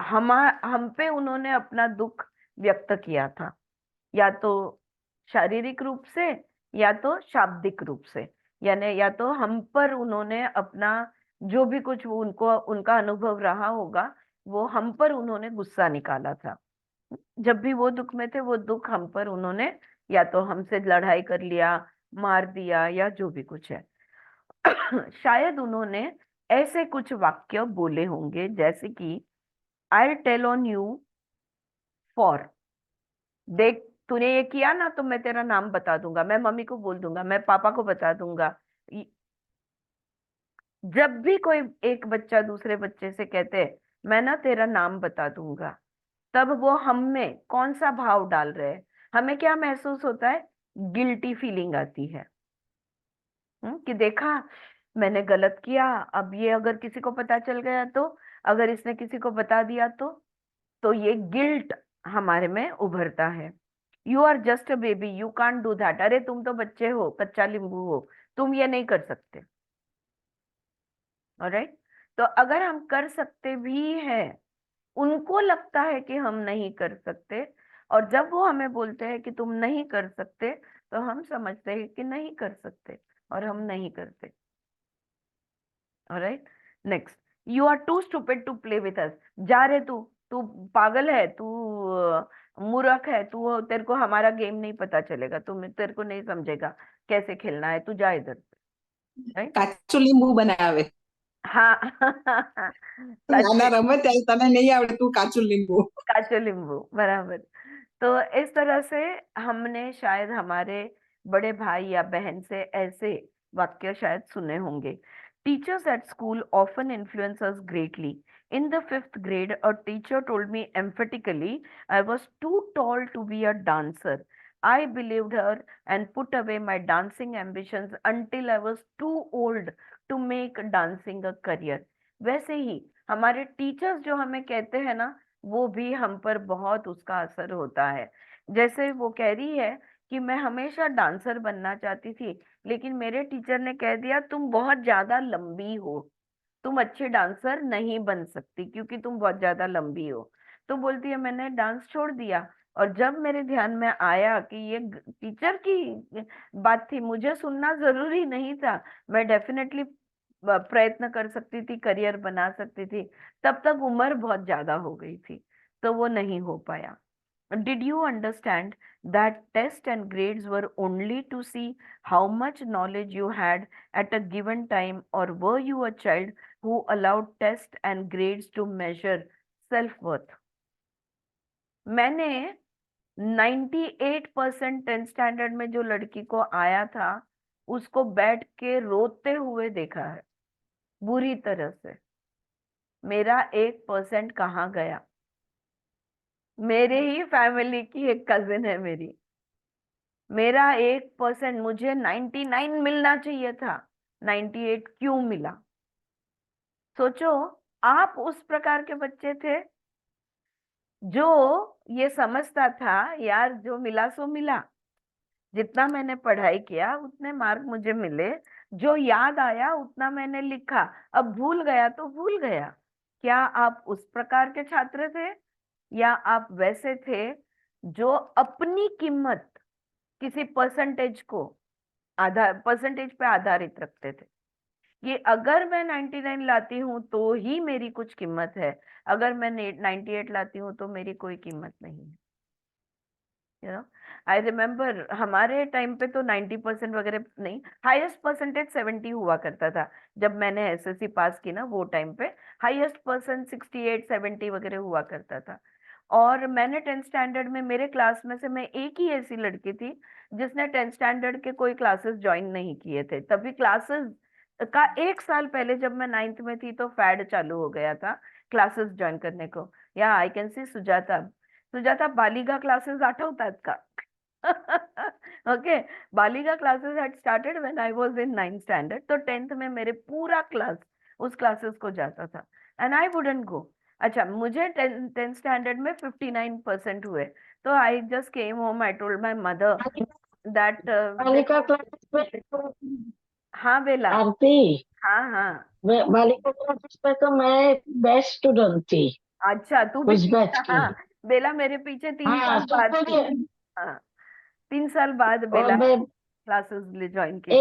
हम पे उन्होंने अपना दुख व्यक्त किया था, या तो शारीरिक रूप से या तो शाब्दिक रूप से, यानी या तो हम पर उन्होंने अपना जो भी कुछ वो उनका अनुभव रहा होगा, वो हम पर उन्होंने गुस्सा निकाला था। जब भी वो दुख में थे, वो दुख हम पर उन्होंने या तो हमसे लड़ाई कर लिया, मार दिया, या जो भी कुछ है। शायद उन्होंने ऐसे कुछ वाक्य बोले होंगे जैसे कि I tell on you for, देख तूने ये किया ना, तो मैं तेरा नाम बता दूंगा, मैं मम्मी को बोल दूंगा, मैं पापा को बता दूंगा। जब भी कोई एक बच्चा दूसरे बच्चे से कहते मैं ना तेरा नाम बता दूंगा, तब वो हम में कौन सा भाव डाल रहे हैं, हमें क्या महसूस होता है? गिल्टी फीलिंग आती है, कि देखा मैंने गलत किया, अब ये अगर किसी को पता चल गया तो, अगर इसने किसी को बता दिया तो ये गिल्ट हमारे में उभरता है। You are just a baby, you can't do that, अरे तुम तो बच्चे हो, कच्चा नींबू हो, तुम ये नहीं कर सकते। ऑलराइट। तो अगर हम कर सकते भी हैं, उनको लगता है कि हम नहीं कर सकते, और जब वो हमें बोलते हैं कि तुम नहीं कर सकते, तो हम समझते हैं कि नहीं कर सकते और हम नहीं करते। Alright. Next, you are too stupid to play with us. जा रे तू, तू पागल है, तू मूर्ख है, तू, तेरे को हमारा गेम नहीं पता चलेगा, तेरे को नहीं समझेगा कैसे खेलना है, तू जा इधर से। राइट। કાચું લીંબુ બનાવે. हाँ નાના काचे રમે ત્યારે તને નહીં આવડે તું કાચું લીંબુ. काचे नींबू, बराबर। तो इस तरह से हमने शायद हमारे बड़े भाई या बहन से ऐसे वाक्य शायद सुने होंगे। Teachers at school often influence us greatly. In the 5th grade, a teacher told me emphatically I was too tall to be a dancer. I believed her and put away my dancing ambitions until I was too old to make dancing a career. वैसे ही हमारे teachers जो हमें कहते हैं ना, वो भी हम पर बहुत उसका असर होता है। जैसे वो कह रही है कि मैं हमेशा डांसर बनना चाहती थी, लेकिन मेरे टीचर ने कह दिया तुम बहुत ज्यादा लंबी हो, तुम अच्छी डांसर नहीं बन सकती क्योंकि तुम बहुत ज्यादा लंबी हो। तो बोलती है मैंने डांस छोड़ दिया, और जब मेरे ध्यान में आया कि ये टीचर की बात थी, मुझे सुनना जरूरी नहीं था, मैं डेफिनेटली प्रयत्न कर सकती थी, करियर बना सकती थी, तब तक उम्र बहुत ज्यादा हो गई थी, तो वो नहीं हो पाया। Did you understand that tests and grades were only to see how much knowledge you had at a given time, or were you a child who allowed tests and grades to measure self-worth? मैंने 98% 10th standard में जो लड़की को आया था, उसको बैठ के रोते हुए देखा है, बुरी तरह से। मेरा 1% कहाँ गया? मेरे ही फैमिली की एक कजिन है मेरी, मेरा 1%, मुझे 99 मिलना चाहिए था, 98 क्यों मिला? सोचो, आप उस प्रकार के बच्चे थे जो ये समझता था यार जो मिला सो मिला, जितना मैंने पढ़ाई किया उतने मार्क मुझे मिले, जो याद आया उतना मैंने लिखा, अब भूल गया तो भूल गया। क्या आप उस प्रकार के छात्र थे, या आप वैसे थे जो अपनी कीमत किसी परसेंटेज पे आधारित रखते थे कि अगर मैं 99 लाती हूँ तो ही मेरी कुछ कीमत है, अगर मैं 98 लाती हूँ तो मेरी कोई कीमत नहीं है। यू नो, आई रिमेम्बर हमारे टाइम पे तो 90% वगैरह नहीं, हाईएस्ट परसेंटेज 70 हुआ करता था। जब मैंने एसएससी पास की ना, वो टाइम पे हाईएस्ट परसेंट 68 70 वगैरह हुआ करता था। और मैंने 10th स्टैंडर्ड में, मेरे क्लास में से मैं एक ही ऐसी लड़की थी जिसने 10th स्टैंडर्ड के कोई क्लासेस ज्वाइन नहीं किए थे। तभी क्लासेस का 1 साल पहले जब मैं 9th में थी तो फैड चालू हो गया था क्लासेस ज्वाइन करने को। या I can see Sujata, Sujata बालिका क्लासेस आठवतात का? ओके, बालिका classes had started when I was in 9th standard, तो 10th में मेरे पूरा क्लास उस क्लासेस को जाता था, एंड आई वुडंट गो। अच्छा, मुझे 10th स्टैंडर्ड में 59% हुए, तो I just came home, I told my mother that बालिका क्लास में हाँ बेला, आरती, हाँ हाँ, बालिका क्लास में तो मैं बेस्ट स्टूडेंट थी अच्छा तू भी उस बैच की. हाँ, बेला मेरे पीछे 3 हाँ, साल बाद सबसे थी। हाँ, 3 साल बाद और बेला मैं क्लासेस ज्वाइन की थी।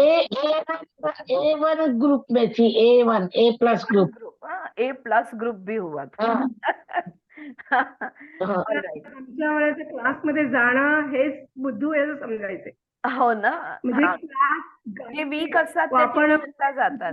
A1 ग्रुप में थी. A1 A+ group. ग्रुप, हाँ, A+ ग्रुप भी हुआ था। हाँ, हाँ. ऑलराइट, आमच्या वेळेस क्लासमध्ये जाणं हेच बुद्धू आहे असं समजायचे. हो ना, म्हणजे हा, जे वीक असतात ते आपण ट्युशनला जातात.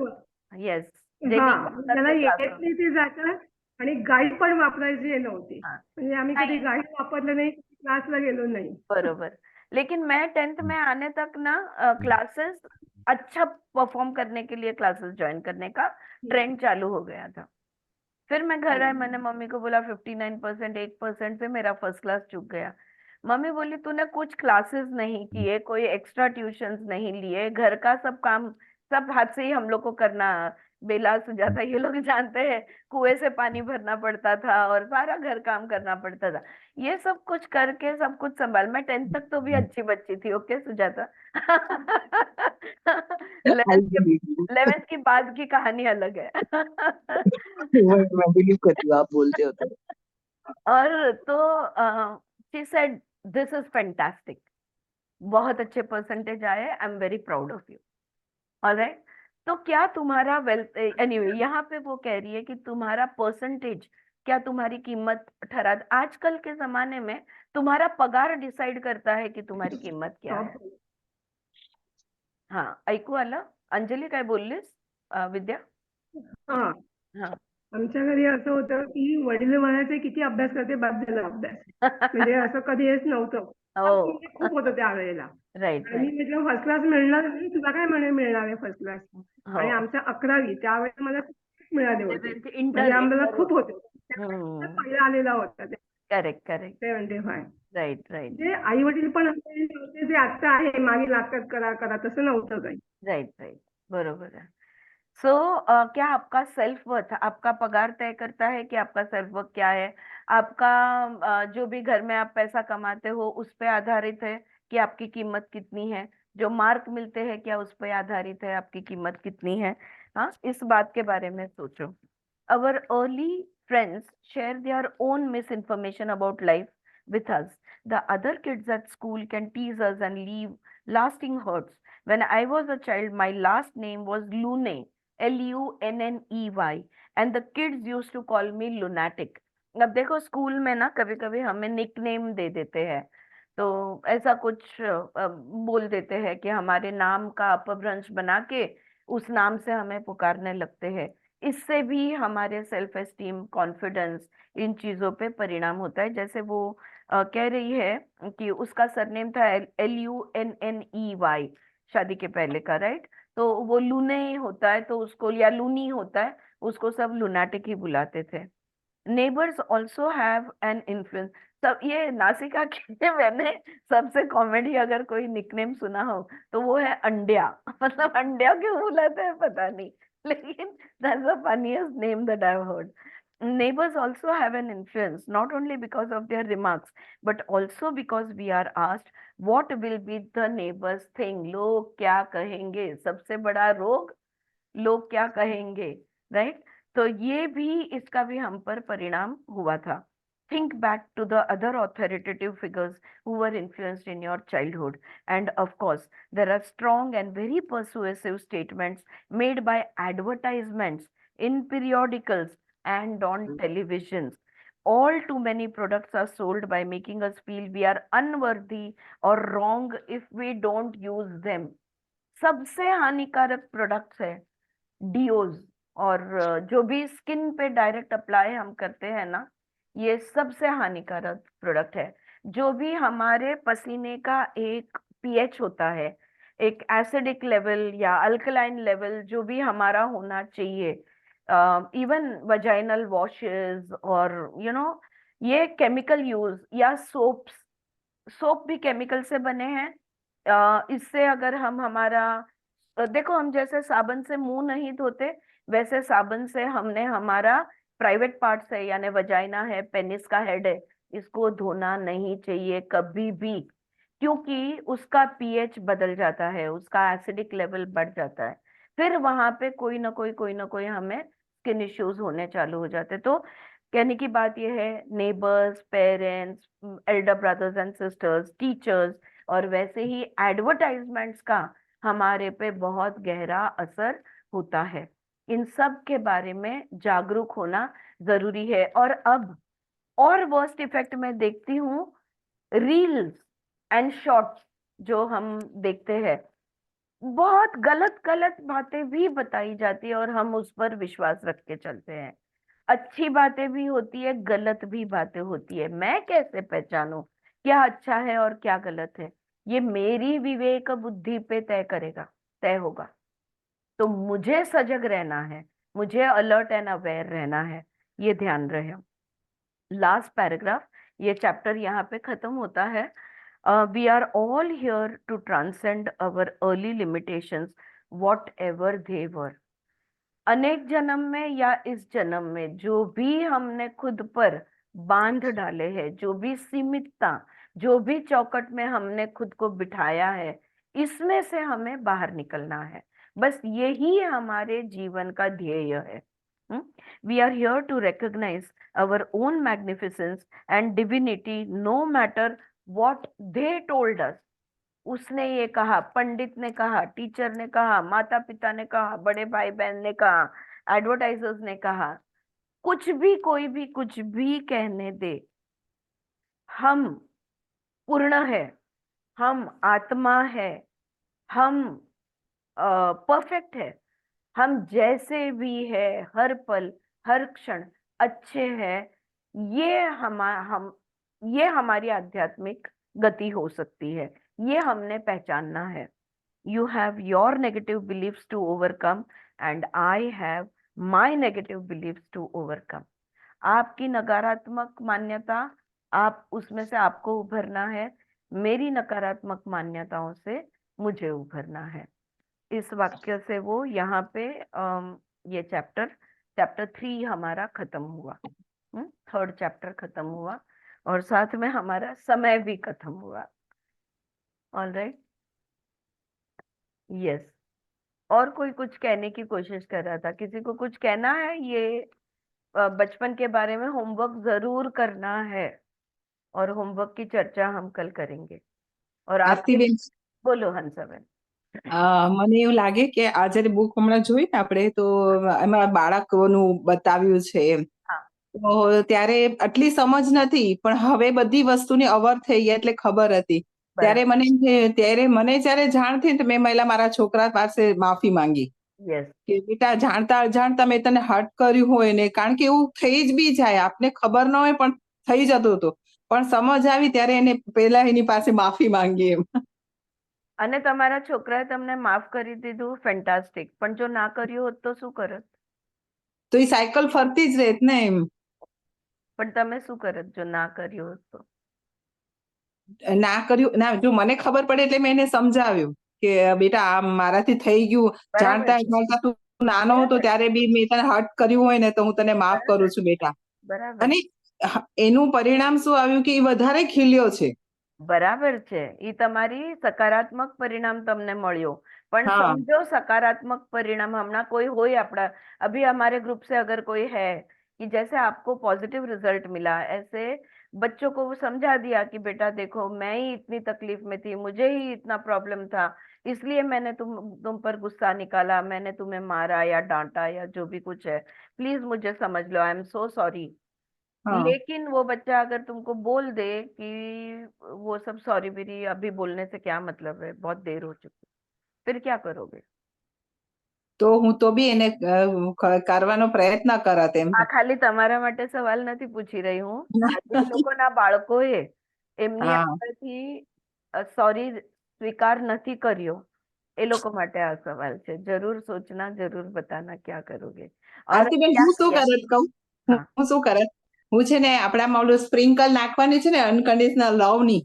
येस, जे हा, वीक असतात ज्याला ते येत क्लासला. नाही ते जातात. आणि गाईड पण वापरायची हे नव्हती, हाँ, म्हणजे आम्ही कधी नहीं, गाईड वापरलं नाही, क्लासला गेलो नाही. बरोबर। लेकिन मैं 10th में आने तक ना क्लासेस अच्छा परफॉर्म करने के लिए क्लासेस ज्वाइन करने का ट्रेंड चालू हो गया था। फिर मैं घर आई, मैंने मम्मी को बोला 59%, 1% से मेरा फर्स्ट क्लास चूक गया। मम्मी बोली तूने कुछ क्लासेस नहीं किए, कोई एक्स्ट्रा ट्यूशंस नहीं लिए, घर का सब काम सब हाथ से ही हम लोग को करना, बेला सुजाता ये लोग जानते हैं, कुएं से पानी भरना पड़ता था और सारा घर काम करना पड़ता था, ये सब कुछ करके सब कुछ संभाल। मैं 10th तक तो भी अच्छी बच्ची थी, ओके सुजाता। इलेवेंथ की बाद की कहानी अलग है। मैं बिलीव करती हूँ आप बोलते हो तो। और तो she said this is fantastic, बहुत अच्छे परसेंटेज आए, I am very proud of you. Alright, तो क्या तुम्हारा वेल्थ, एनीवे यहाँ पे वो कह रही है कि तुम्हारा परसेंटेज क्या तुम्हारी कीमत ठहरा, आजकल के जमाने में तुम्हारा पगार डिसाइड करता है की तुम्हारी किंमत क्या है। हा, ऐकू आलं? अंजली काय बोललीस? विद्या? हा, हा. आमच्या घरी असं होतं की वडील म्हणायचे किती अभ्यास करते, बाद झाला अभ्यास. म्हणजे असं कधी हेच नव्हतं. हो, म्हणजे खूप होतं त्यावेळेला. राईट आणि राईट. म्हटलं फर्स्ट क्लास मिळणार नाही, तुला काय म्हणे मिळणार आहे फर्स्ट क्लास. आणि हो, आमच्या 11वी त्यावेळेला मला खूप मिळाले होते, म्हणजे इंटर आम्हाला इंटर खूप होते. हम्म, पहिला आलेला होता ते करेक्ट करेक्ट, 75. राईट राईट म्हणजे आई वडील पण असे नव्हते जे आता आहे मागे लागतात करा करा, तसं नव्हतं काही. राइट राइट, बरोबर है। सो क्या आपका सेल्फ वर्थ, आपका पगार तय करता है कि आपका सेल्फ वर्थ क्या है? आपका जो भी घर में आप पैसा कमाते हो उस पे आधारित है कि आपकी कीमत कितनी है? जो मार्क मिलते हैं क्या उस पे आधारित है आपकी कीमत कितनी है? हाँ, इस बात के बारे में सोचो। Our early friends share their own misinformation about life with us. The other kids at school can tease us and leave lasting hurts. When I was a child, my last name was Lune, Lunney, and the kids used to call me lunatic. अब देखो school में ना कभी कभी हमें nick name दे देते हैं, तो ऐसा कुछ बोल देते हैं कि हमारे नाम का अपभ्रंश बना के उस नाम से हमें पुकारने लगते हैं। इससे भी हमारे सेल्फ एस्टीम, कॉन्फिडेंस, इन चीजों पे परिणाम होता है। जैसे वो कह रही है कि उसका सरनेम था Lunney, शादी के पहले का, राइट? तो वो लूने होता है तो उसको, या लूनी होता है, उसको सब लुनाटिक ही बुलाते थे। Neighbours also have an influence. सब ये नासिका के मैंने सबसे कॉमेडी अगर कोई निकनेम सुना हो तो वो है अंड्या। मतलब अंड्या क्यों बुलाते हैं पता नहीं, लेकिन that's the funniest name that I have heard. Neighbors also have an influence, not only because of their remarks, but also because we are asked, what will be the neighbors think? लोग क्या कहेंगे? सबसे बड़ा रोग, लोग क्या कहेंगे, right? तो ये भी, इसका भी हम पर परिणाम हुआ था। Think back to the other authoritative figures who were influenced in your childhood. And of course, there are strong and very persuasive statements made by advertisements in periodicals and on televisions. All too many products are sold by making us feel we are unworthy or wrong if we don't use them. सबसे हानिकारक products है डीओज, और जो भी skin पे direct apply हम करते हैं ना, ये सबसे हानिकारक प्रोडक्ट है। जो भी हमारे पसीने का एक पीएच होता है, एक एसिडिक लेवल या अल्कलाइन लेवल जो भी हमारा होना चाहिए, इवन वजाइनल वॉशेस और ये केमिकल यूज या सोप्स, सोप भी केमिकल से बने हैं। इससे अगर हम हमारा देखो, हम जैसे साबुन से मुंह नहीं धोते, वैसे साबुन से हमने हमारा प्राइवेट पार्ट्स है, यानी वजाइना है, पेनिस का हेड है, इसको धोना नहीं चाहिए कभी भी, क्योंकि उसका पीएच बदल जाता है, उसका एसिडिक लेवल बढ़ जाता है, फिर वहां पे कोई ना कोई हमें स्किन इश्यूज होने चालू हो जाते। तो कहने की बात यह है, neighbours, parents, Elder brothers and sisters, teachers, और वैसे ही एडवर्टाइजमेंट्स का हमारे पे बहुत गहरा असर होता है। इन सब के बारे में जागरूक होना जरूरी है। और अब और वर्स्ट इफेक्ट मैं देखती हूँ, रील्स एंड शॉर्ट्स जो हम देखते हैं, बहुत गलत गलत बातें भी बताई जाती है और हम उस पर विश्वास रख के चलते हैं। अच्छी बातें भी होती है, गलत भी बातें होती है। मैं कैसे पहचानूं क्या अच्छा है और क्या गलत है? ये मेरी विवेक बुद्धि पे तय होगा। तो मुझे सजग रहना है, मुझे अलर्ट एंड अवेयर रहना है, ये ध्यान रहे। लास्ट पैराग्राफ, ये चैप्टर यहाँ पे खत्म होता है। We are all here to transcend our early limitations whatever they were. अनेक जन्म में या इस जन्म में जो भी हमने खुद पर बांध डाले हैं, जो भी सीमितता, जो भी चौकट में हमने खुद को बिठाया है, इसमें से हमें बाहर निकलना है। बस यही हमारे जीवन का ध्येय है। We are here to recognise our own magnificence and divinity, no matter what they told us. उसने ये कहा, पंडित ने कहा, टीचर ने कहा, माता पिता ने कहा, बड़े भाई बहन ने कहा, एडवर्टाइजर्स ने कहा, कुछ भी, कोई भी कुछ भी कहने दे, हम पूर्ण है, हम आत्मा है, हम परफेक्ट है, हम जैसे भी है, हर पल हर क्षण अच्छे हैं। ये हम ये हमारी आध्यात्मिक गति हो सकती है। ये हमने पहचानना है। You have your negative beliefs to overcome and I have my negative beliefs to overcome. आपकी नकारात्मक मान्यता, आप उसमें से आपको उभरना है, मेरी नकारात्मक मान्यताओं से मुझे उभरना है। इस वाक्य से वो यहाँ पे ये चैप्टर 3 हमारा खत्म हुआ। 3rd चैप्टर खत्म हुआ और साथ में हमारा समय भी खत्म हुआ। All right, yes. और कोई कुछ कहने की कोशिश कर रहा था? किसी को कुछ कहना है? ये बचपन के बारे में होमवर्क जरूर करना है और होमवर्क की चर्चा हम कल करेंगे। और आपके આરતીબેન, બોલો હંસાબેન। મને એવું લાગે કે આ જયારે બુક હમણાં જોઈ ને આપણે તો એમાં બાળકોનું બતાવ્યું છે એમ. हाँ, તો ત્યારે આટલી સમજ નથી પણ હવે બધી વસ્તુની અવર થઈ ગયા એટલે ખબર હતી. ત્યારે મને જ્યારે જાણ થઈ ને તો મેં પહેલા મારા છોકરા પાસે માફી માંગી यस, કે બેટા જાણતા અજાણતા મેં તને હર્ટ કર્યું હોય ને, કારણ કે એવું થઈ જ બી જાય, આપને ખબર ન હોય પણ થઈ જતું હતું. પણ સમજ આવી ત્યારે એને પહેલા એની પાસે માફી માંગી એમ. અને તમારા છોકરાએ તમને માફ કરી દીધું, ફેન્ટાસ્ટિક। પણ જો ના કર્યું હોત તો શું કરત? તો એ સાયકલ ફરતી જ રહેત ને એમ. પણ તમે શું કરત જો ના કર્યું હોત તો? ના કર્યું ના, જો મને ખબર પડે એટલે મેં એને સમજાવ્યું કે બેટા આ મારાથી થઈ ગયું, બરાબર જાણતા છે, જાણતા તું નાનો હતો બરાબર, ત્યારે બી મેં તને હર્ટ કર્યું હોય ને તો હું તને માફ કરું બરાબર, છું બેટા. બરાબર, અને એનું પરિણામ શું આવ્યું કે એ વધારે ખીલ્યો છે. બરાબર છે। ઈ તમારી સકારાત્મક પરિણામ તમને મળ્યો। પણ हाँ समझो सकारात्मक परिणाम हमना कोई हो अपना, अभी हमारे ग्रुप से अगर कोई है कि जैसे आपको पॉजिटिव रिजल्ट मिला, ऐसे बच्चों को वो समझा दिया कि बेटा देखो मैं ही इतनी तकलीफ में थी, मुझे ही इतना प्रॉब्लम था, इसलिए मैंने तुम पर गुस्सा निकाला, मैंने तुम्हें मारा या डांटा या जो भी कुछ है, प्लीज मुझे समझ लो, आई एम सो सॉरी। हाँ लेकिन वो बच्चा अगर तुमको बोल दे कि वो सब सॉरी मेरी अभी बोलने से क्या मतलब है, बहुत देर हो चुकी, फिर क्या करोगे? તો હું તો બી એને કરવાનો પ્રયત્ન કરત એમ. આ ખાલી તમારા માટે સવાલ નથી પૂછી રહી હું, આ જે લોકોના બાળકોએ એમની હા અંદરથી સોરી સ્વીકાર નથી કર્યો, એ લોકો માટે આ સવાલ છે। जरूर सोचना, जरूर बताना क्या करोगे और આરતીબેન, क्या હું શું किया। કરત કહું, हाँ। હું શું કરત, હું છે ને આપણામાં ઓલું સ્પ્રિંકલ નાખવાની છે ને અનકન્ડિશનલ લવ ની,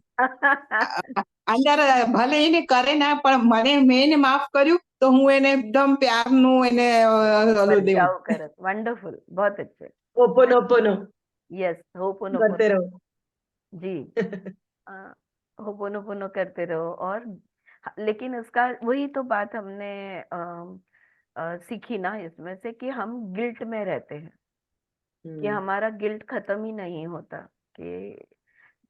અંદર ભલે એને કરે ના પણ મેં એને માફ કર્યું તો હું એને એકદમ પ્યારનું એને ઓલું દેવું. बर्ताव करत, वंडरफुल, बहुत अच्छे। Oponopono यस, होपोनोपोनो, करते रहो। जी, होपोनोपोनो करते रहो। और लेकिन उसका वही तो बात हमने सीखी ना इसमें से कि हम गिल्ट में रहते हैं, कि हमारा गिल्ट खत्म ही नहीं होता, कि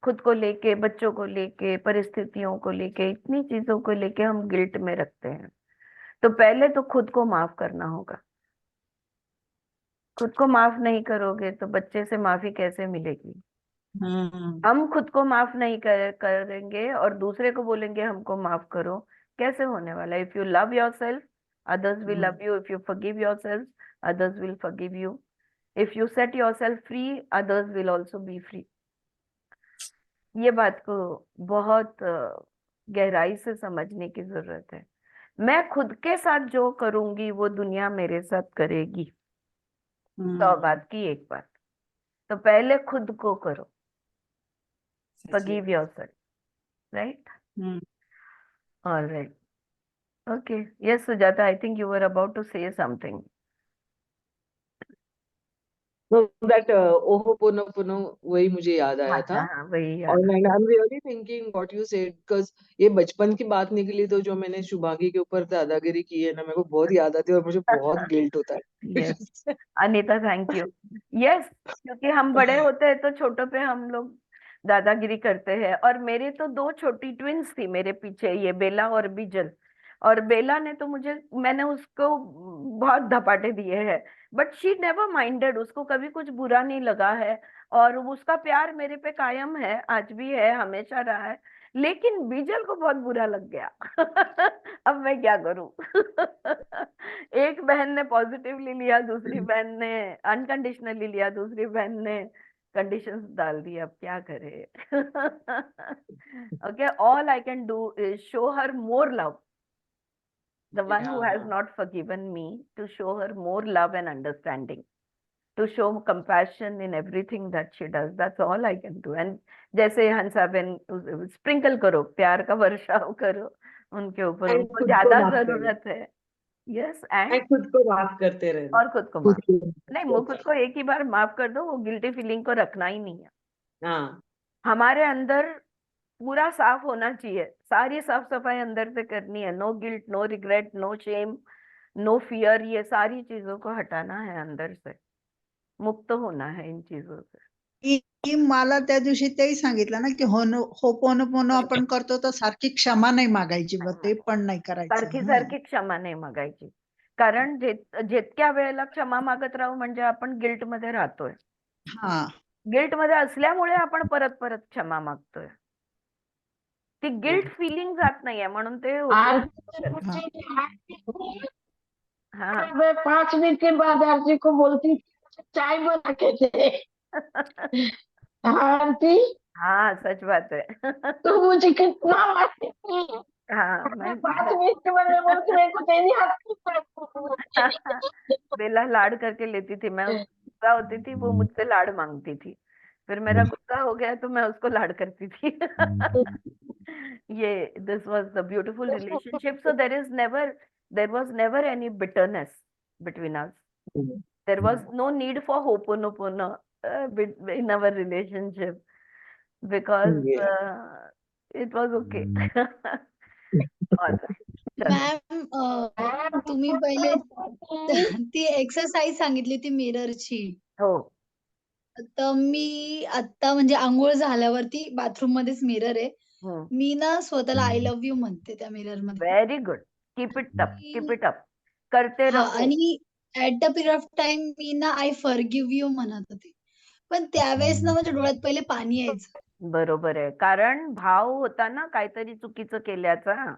खुद को लेके, बच्चों को लेके, परिस्थितियों को लेके, इतनी चीजों को लेके हम गिल्ट में रखते हैं। तो पहले तो खुद को माफ करना होगा। खुद को माफ नहीं करोगे तो बच्चे से माफी कैसे मिलेगी? हम्म हम खुद को माफ नहीं करेंगे और दूसरे को बोलेंगे हमको माफ करो, कैसे होने वाला? If you love your self, others will love you. If you forgive yourself, others will forgive you. If you set yourself free, others will also be free. ये बात को बहुत गहराई से समझने की जरूरत है। मैं खुद के साथ जो करूंगी वो दुनिया मेरे साथ करेगी। तो बात की एक बात, तो पहले खुद को करो, forgive yourself, right? All right. Okay. Yes, Sujata, I think you were about to say something. No, that Ho'oponopono वही मुझे याद आया था. हाँ वही याद और I'm really thinking what you said because ये बचपन की बात निकली तो जो मैंने शुभांगी के ऊपर दादागिरी की है ना मेरे को बहुत याद आती है और मुझे बहुत गिल्ट होता है. Yes Anita thank you yes क्योंकि हम बड़े होते हैं तो छोटों पे हम लोग दादागिरी करते हैं और मेरे तो दो छोटी ट्विंस थी मेरे पीछे ये बेला और बिजल और बेला ने तो मैंने उसको बहुत धपाटे दिए हैं बट शी नेवर माइंडेड उसको कभी कुछ बुरा नहीं लगा है और उसका प्यार मेरे पे कायम है आज भी है हमेशा रहा है लेकिन बीजल को बहुत बुरा लग गया अब मैं क्या करूं एक बहन ने पॉजिटिवली लिया दूसरी बहन ने अनकंडीशनली लिया दूसरी बहन ने कंडीशंस डाल दी अब क्या करे okay all I can do is show her more love the one who has not forgiven me to show her more love and understanding to show compassion in everything that she does that's all I can do and जैसे Hansaben sprinkle करो प्यार का वर्षाव करो उनके ऊपर And उनको खुद को ज्यादा माफ करो. जरूरत है यस एंड And खुद को माफ करते रहना. और खुद को खुद माफ को नहीं वो खुद को एक ही बार माफ कर दो वो गिल्टी फीलिंग को रखना ही नहीं है हाँ. हमारे अंदर पूरा साफ होना चाहिए सारी साफ सफाई अंदर से करनी है no guilt no regret no shame no fear ये सारी चीजों को हटाना है अंदर से मुक्त होना है इन चीजों से की मला त्या दिवशी तेही सांगितलं ना की होपोनोपोनो आपण करतो तर सारखी क्षमा नाही मागायची बघ ते पण नाही सारखी करायचं. सारखी क्षमा नाही मागायची कारण जितक्या वेळेला क्षमा मागत राहू म्हणजे आपण गिल्ट मध्ये राहतोय हा गिल्ट मध्ये असल्यामुळे आपण परत परत क्षमा मागतोय ती गिल्ट फिलिंग जात नाहीये म्हणून ते हाँ मैं 5 मिनट के बाद आरती को बोलती चाय बना के दे आरती हाँ सच बात है तू मुझे कितना मारती थी हाँ मैं 5 मिनट के बाद मैं बोलती मेरे को तेरी हाथ बेला लाड करके लेती थी मैं गुस्सा होती थी वो मुझसे लाड मांगती थी फिर मेरा गुस्सा हो गया तो मैं उसको लाड करती थी ये this was the beautiful relationship so there was never any bitterness between us there was no need for ho'oponopono in our relationship because it was okay ma'am तुम्ही पहिले ती एक्सरसाइज सांगितली ती मिररची हो तर मी आता म्हणजे आंघोळ झाल्यावरती बाथरूम मध्येच मिरर आहे मी ना स्वतःला आय लव्ह यू म्हणते त्या मिरर मध्ये very good keep it up करते रहो आणि at the period of time मी ना आय फॉरगिव्ह यू म्हणत होते पण त्यावेळेस ना माझ्या डोळ्यात पहिले पाणी यायचं बरोबर आहे कारण भाव होता ना काहीतरी चुकीचं केल्याचा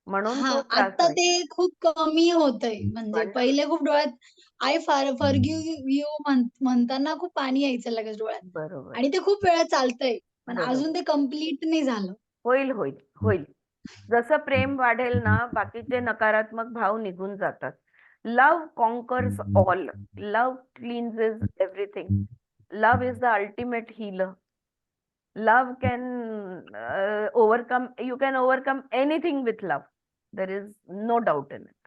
म्हणून तो त्रास आता ते खूप कमी होतंय म्हणजे पहिले खूप डोळ्यात आय फॉरगिव्ह यू म्हणताना खूप पाणी यायचं लगेच डोळ्यात बरोबर आणि ते खूप वेळा चालतंय पण अजून ते कम्प्लीट नाही झालं होईल होईल होईल जसं प्रेम वाढेल ना बाकीचे नकारात्मक भाव निघून जातात love conquers all love cleanses everything love is the ultimate healer love can overcome you can overcome anything with love there is no doubt in it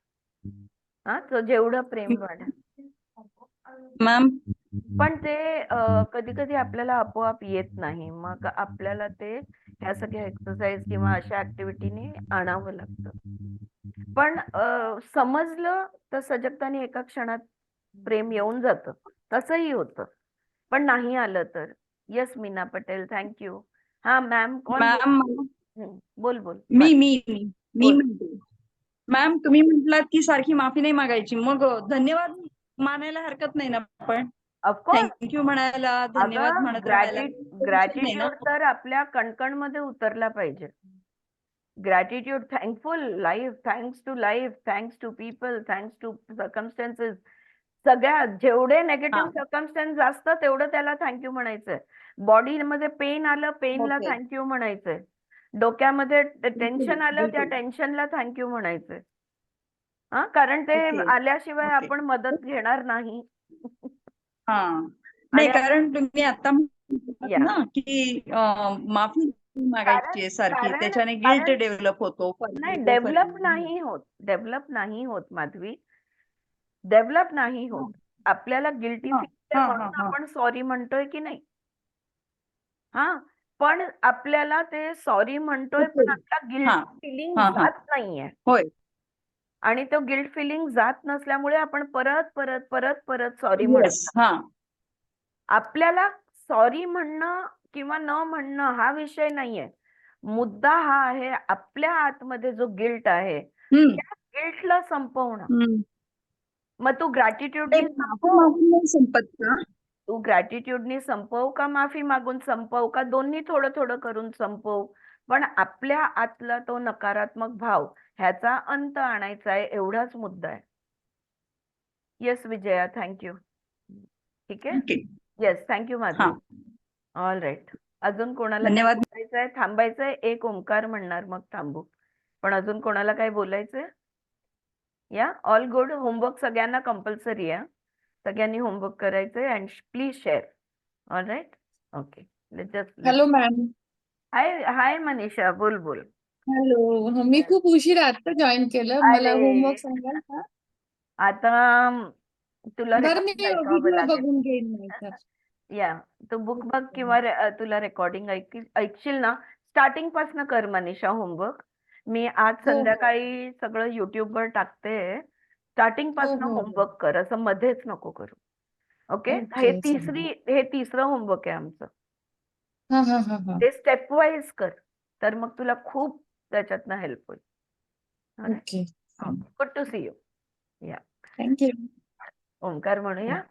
हा तो जेवढं प्रेम वाढेल मॅम पण ते कधी कधी आपल्याला आपोआप येत नाही मग आपल्याला ते ह्या सगळ्या एक्सरसाइज किंवा अशा ऍक्टिव्हिटीने आणावं लागतं पण समजलं तर सजगताने एका क्षणात प्रेम येऊन जातं तसंही होतं पण नाही आलं तर यस मीना पटेल थँक्यू हा मॅम मॅम बोल बोल मी म्हणते मॅम तुम्ही म्हटलात की सारखी माफी नाही मागायची मग धन्यवाद मानायला हरकत नाही ना पण ऑफकोर्स थँक्यू म्हणायला धन्यवाद म्हणत राहायला ग्रॅटिट्यूड तर आपल्या कणकण मध्ये उतरला पाहिजे gratitude thankful life thanks to people thanks to circumstances सगळ्या जेवढे नेगेटिव्ह सर्कमस्टन्स असतं तेवढं त्याला थँक्यू म्हणायचंय बॉडीमध्ये पेन आलं पेनला थँक्यू म्हणायचंय डोक्यामध्ये टेन्शन आलं त्या टेन्शनला थँक्यू म्हणायचंय हा कारण ते आल्याशिवाय आपण मदत घेणार नाही नाही कारण तुम्ही आता ना की माफी मागायची सारखी त्याच्याने गिल्ट डेव्हलप होतो नाही डेव्हलप नाही होत माधवी डेव्हलप नाही होत आपल्याला गिल्टी फील हा, म्हणून हा. आपण सॉरी म्हणतोय की नाही? हा, पण आपल्याला ते सॉरी म्हणतोय पण आपला गिल्ट हा, फिलिंग हा. जात नाहीये. होय. आणि तो गिल्ट फिलिंग जात नसल्यामुळे आपण परत परत परत परत सॉरी म्हणत येस. हा. आपल्याला सॉरी म्हणणं किंवा न म्हणणं हा विषय नाहीये. मुद्दा हा आहे आपल्या आतमध्ये जो गिल्ट आहे हम्म. त्या गिल्टला संपवणं. हम्म. मग तू ते ग्रॅटिट्यूडनी माफी संपव, मागून नाही संपत का? तू ग्रॅटिट्यूडनी संपव का माफी मागून संपव का दोन्ही थोडं थोडं करून संपव, पण आपल्या आतला तो नकारात्मक भाव ह्याचा अंत आणायचा आहे, एवढाच मुद्दा आहे. Yes Vijaya, thank you. ठीक आहे. ओके. येस, थँक्यू हा. माधवी. All right. अजून कोणाला काही धन्यवाद. बोलायचंय? थांबायचंय, एक ओंकार म्हणणार मग थांबू. पण अजून कोणाला काही बोलायचंय? Yeah all good. होमवर्क सगळ्यांना कंपल्सरी आहे. सगळ्यांनी होमवर्क करायचंय and please share. All right. Okay. Hello ma'am. Hi hi Manisha, बोल बोल. हॅलो. मी खूप उशिरा आता जॉईन केलं. मला अरे होमवर्क सांगाल का? आता तुला बरं, मी रेकॉर्डिंग ऐकावं व्हिडिओ लागेल. बघून घेईन नाही तर. या तू बुक बघ किंवा तुला रेकॉर्डिंग ऐकशील ना, स्टार्टिंग पासून कर मनीषा होमवर्क. मी आज हो, हो. संध्याकाळी सगळं युट्यूबवर टाकते. स्टार्टिंग हो, पासून हो. होमवर्क कर, असं मध्येच नको करू. ओके. ओके, चालेल. हे तिसरं होमवर्क आहे आमचं. हा, हा, हा, हा. ते स्टेप वाईज कर, तर मग तुला खूप त्याच्यातनं हेल्प होईल. Okay. Good to see you. या थँक्यू. ओंकार म्हणूया.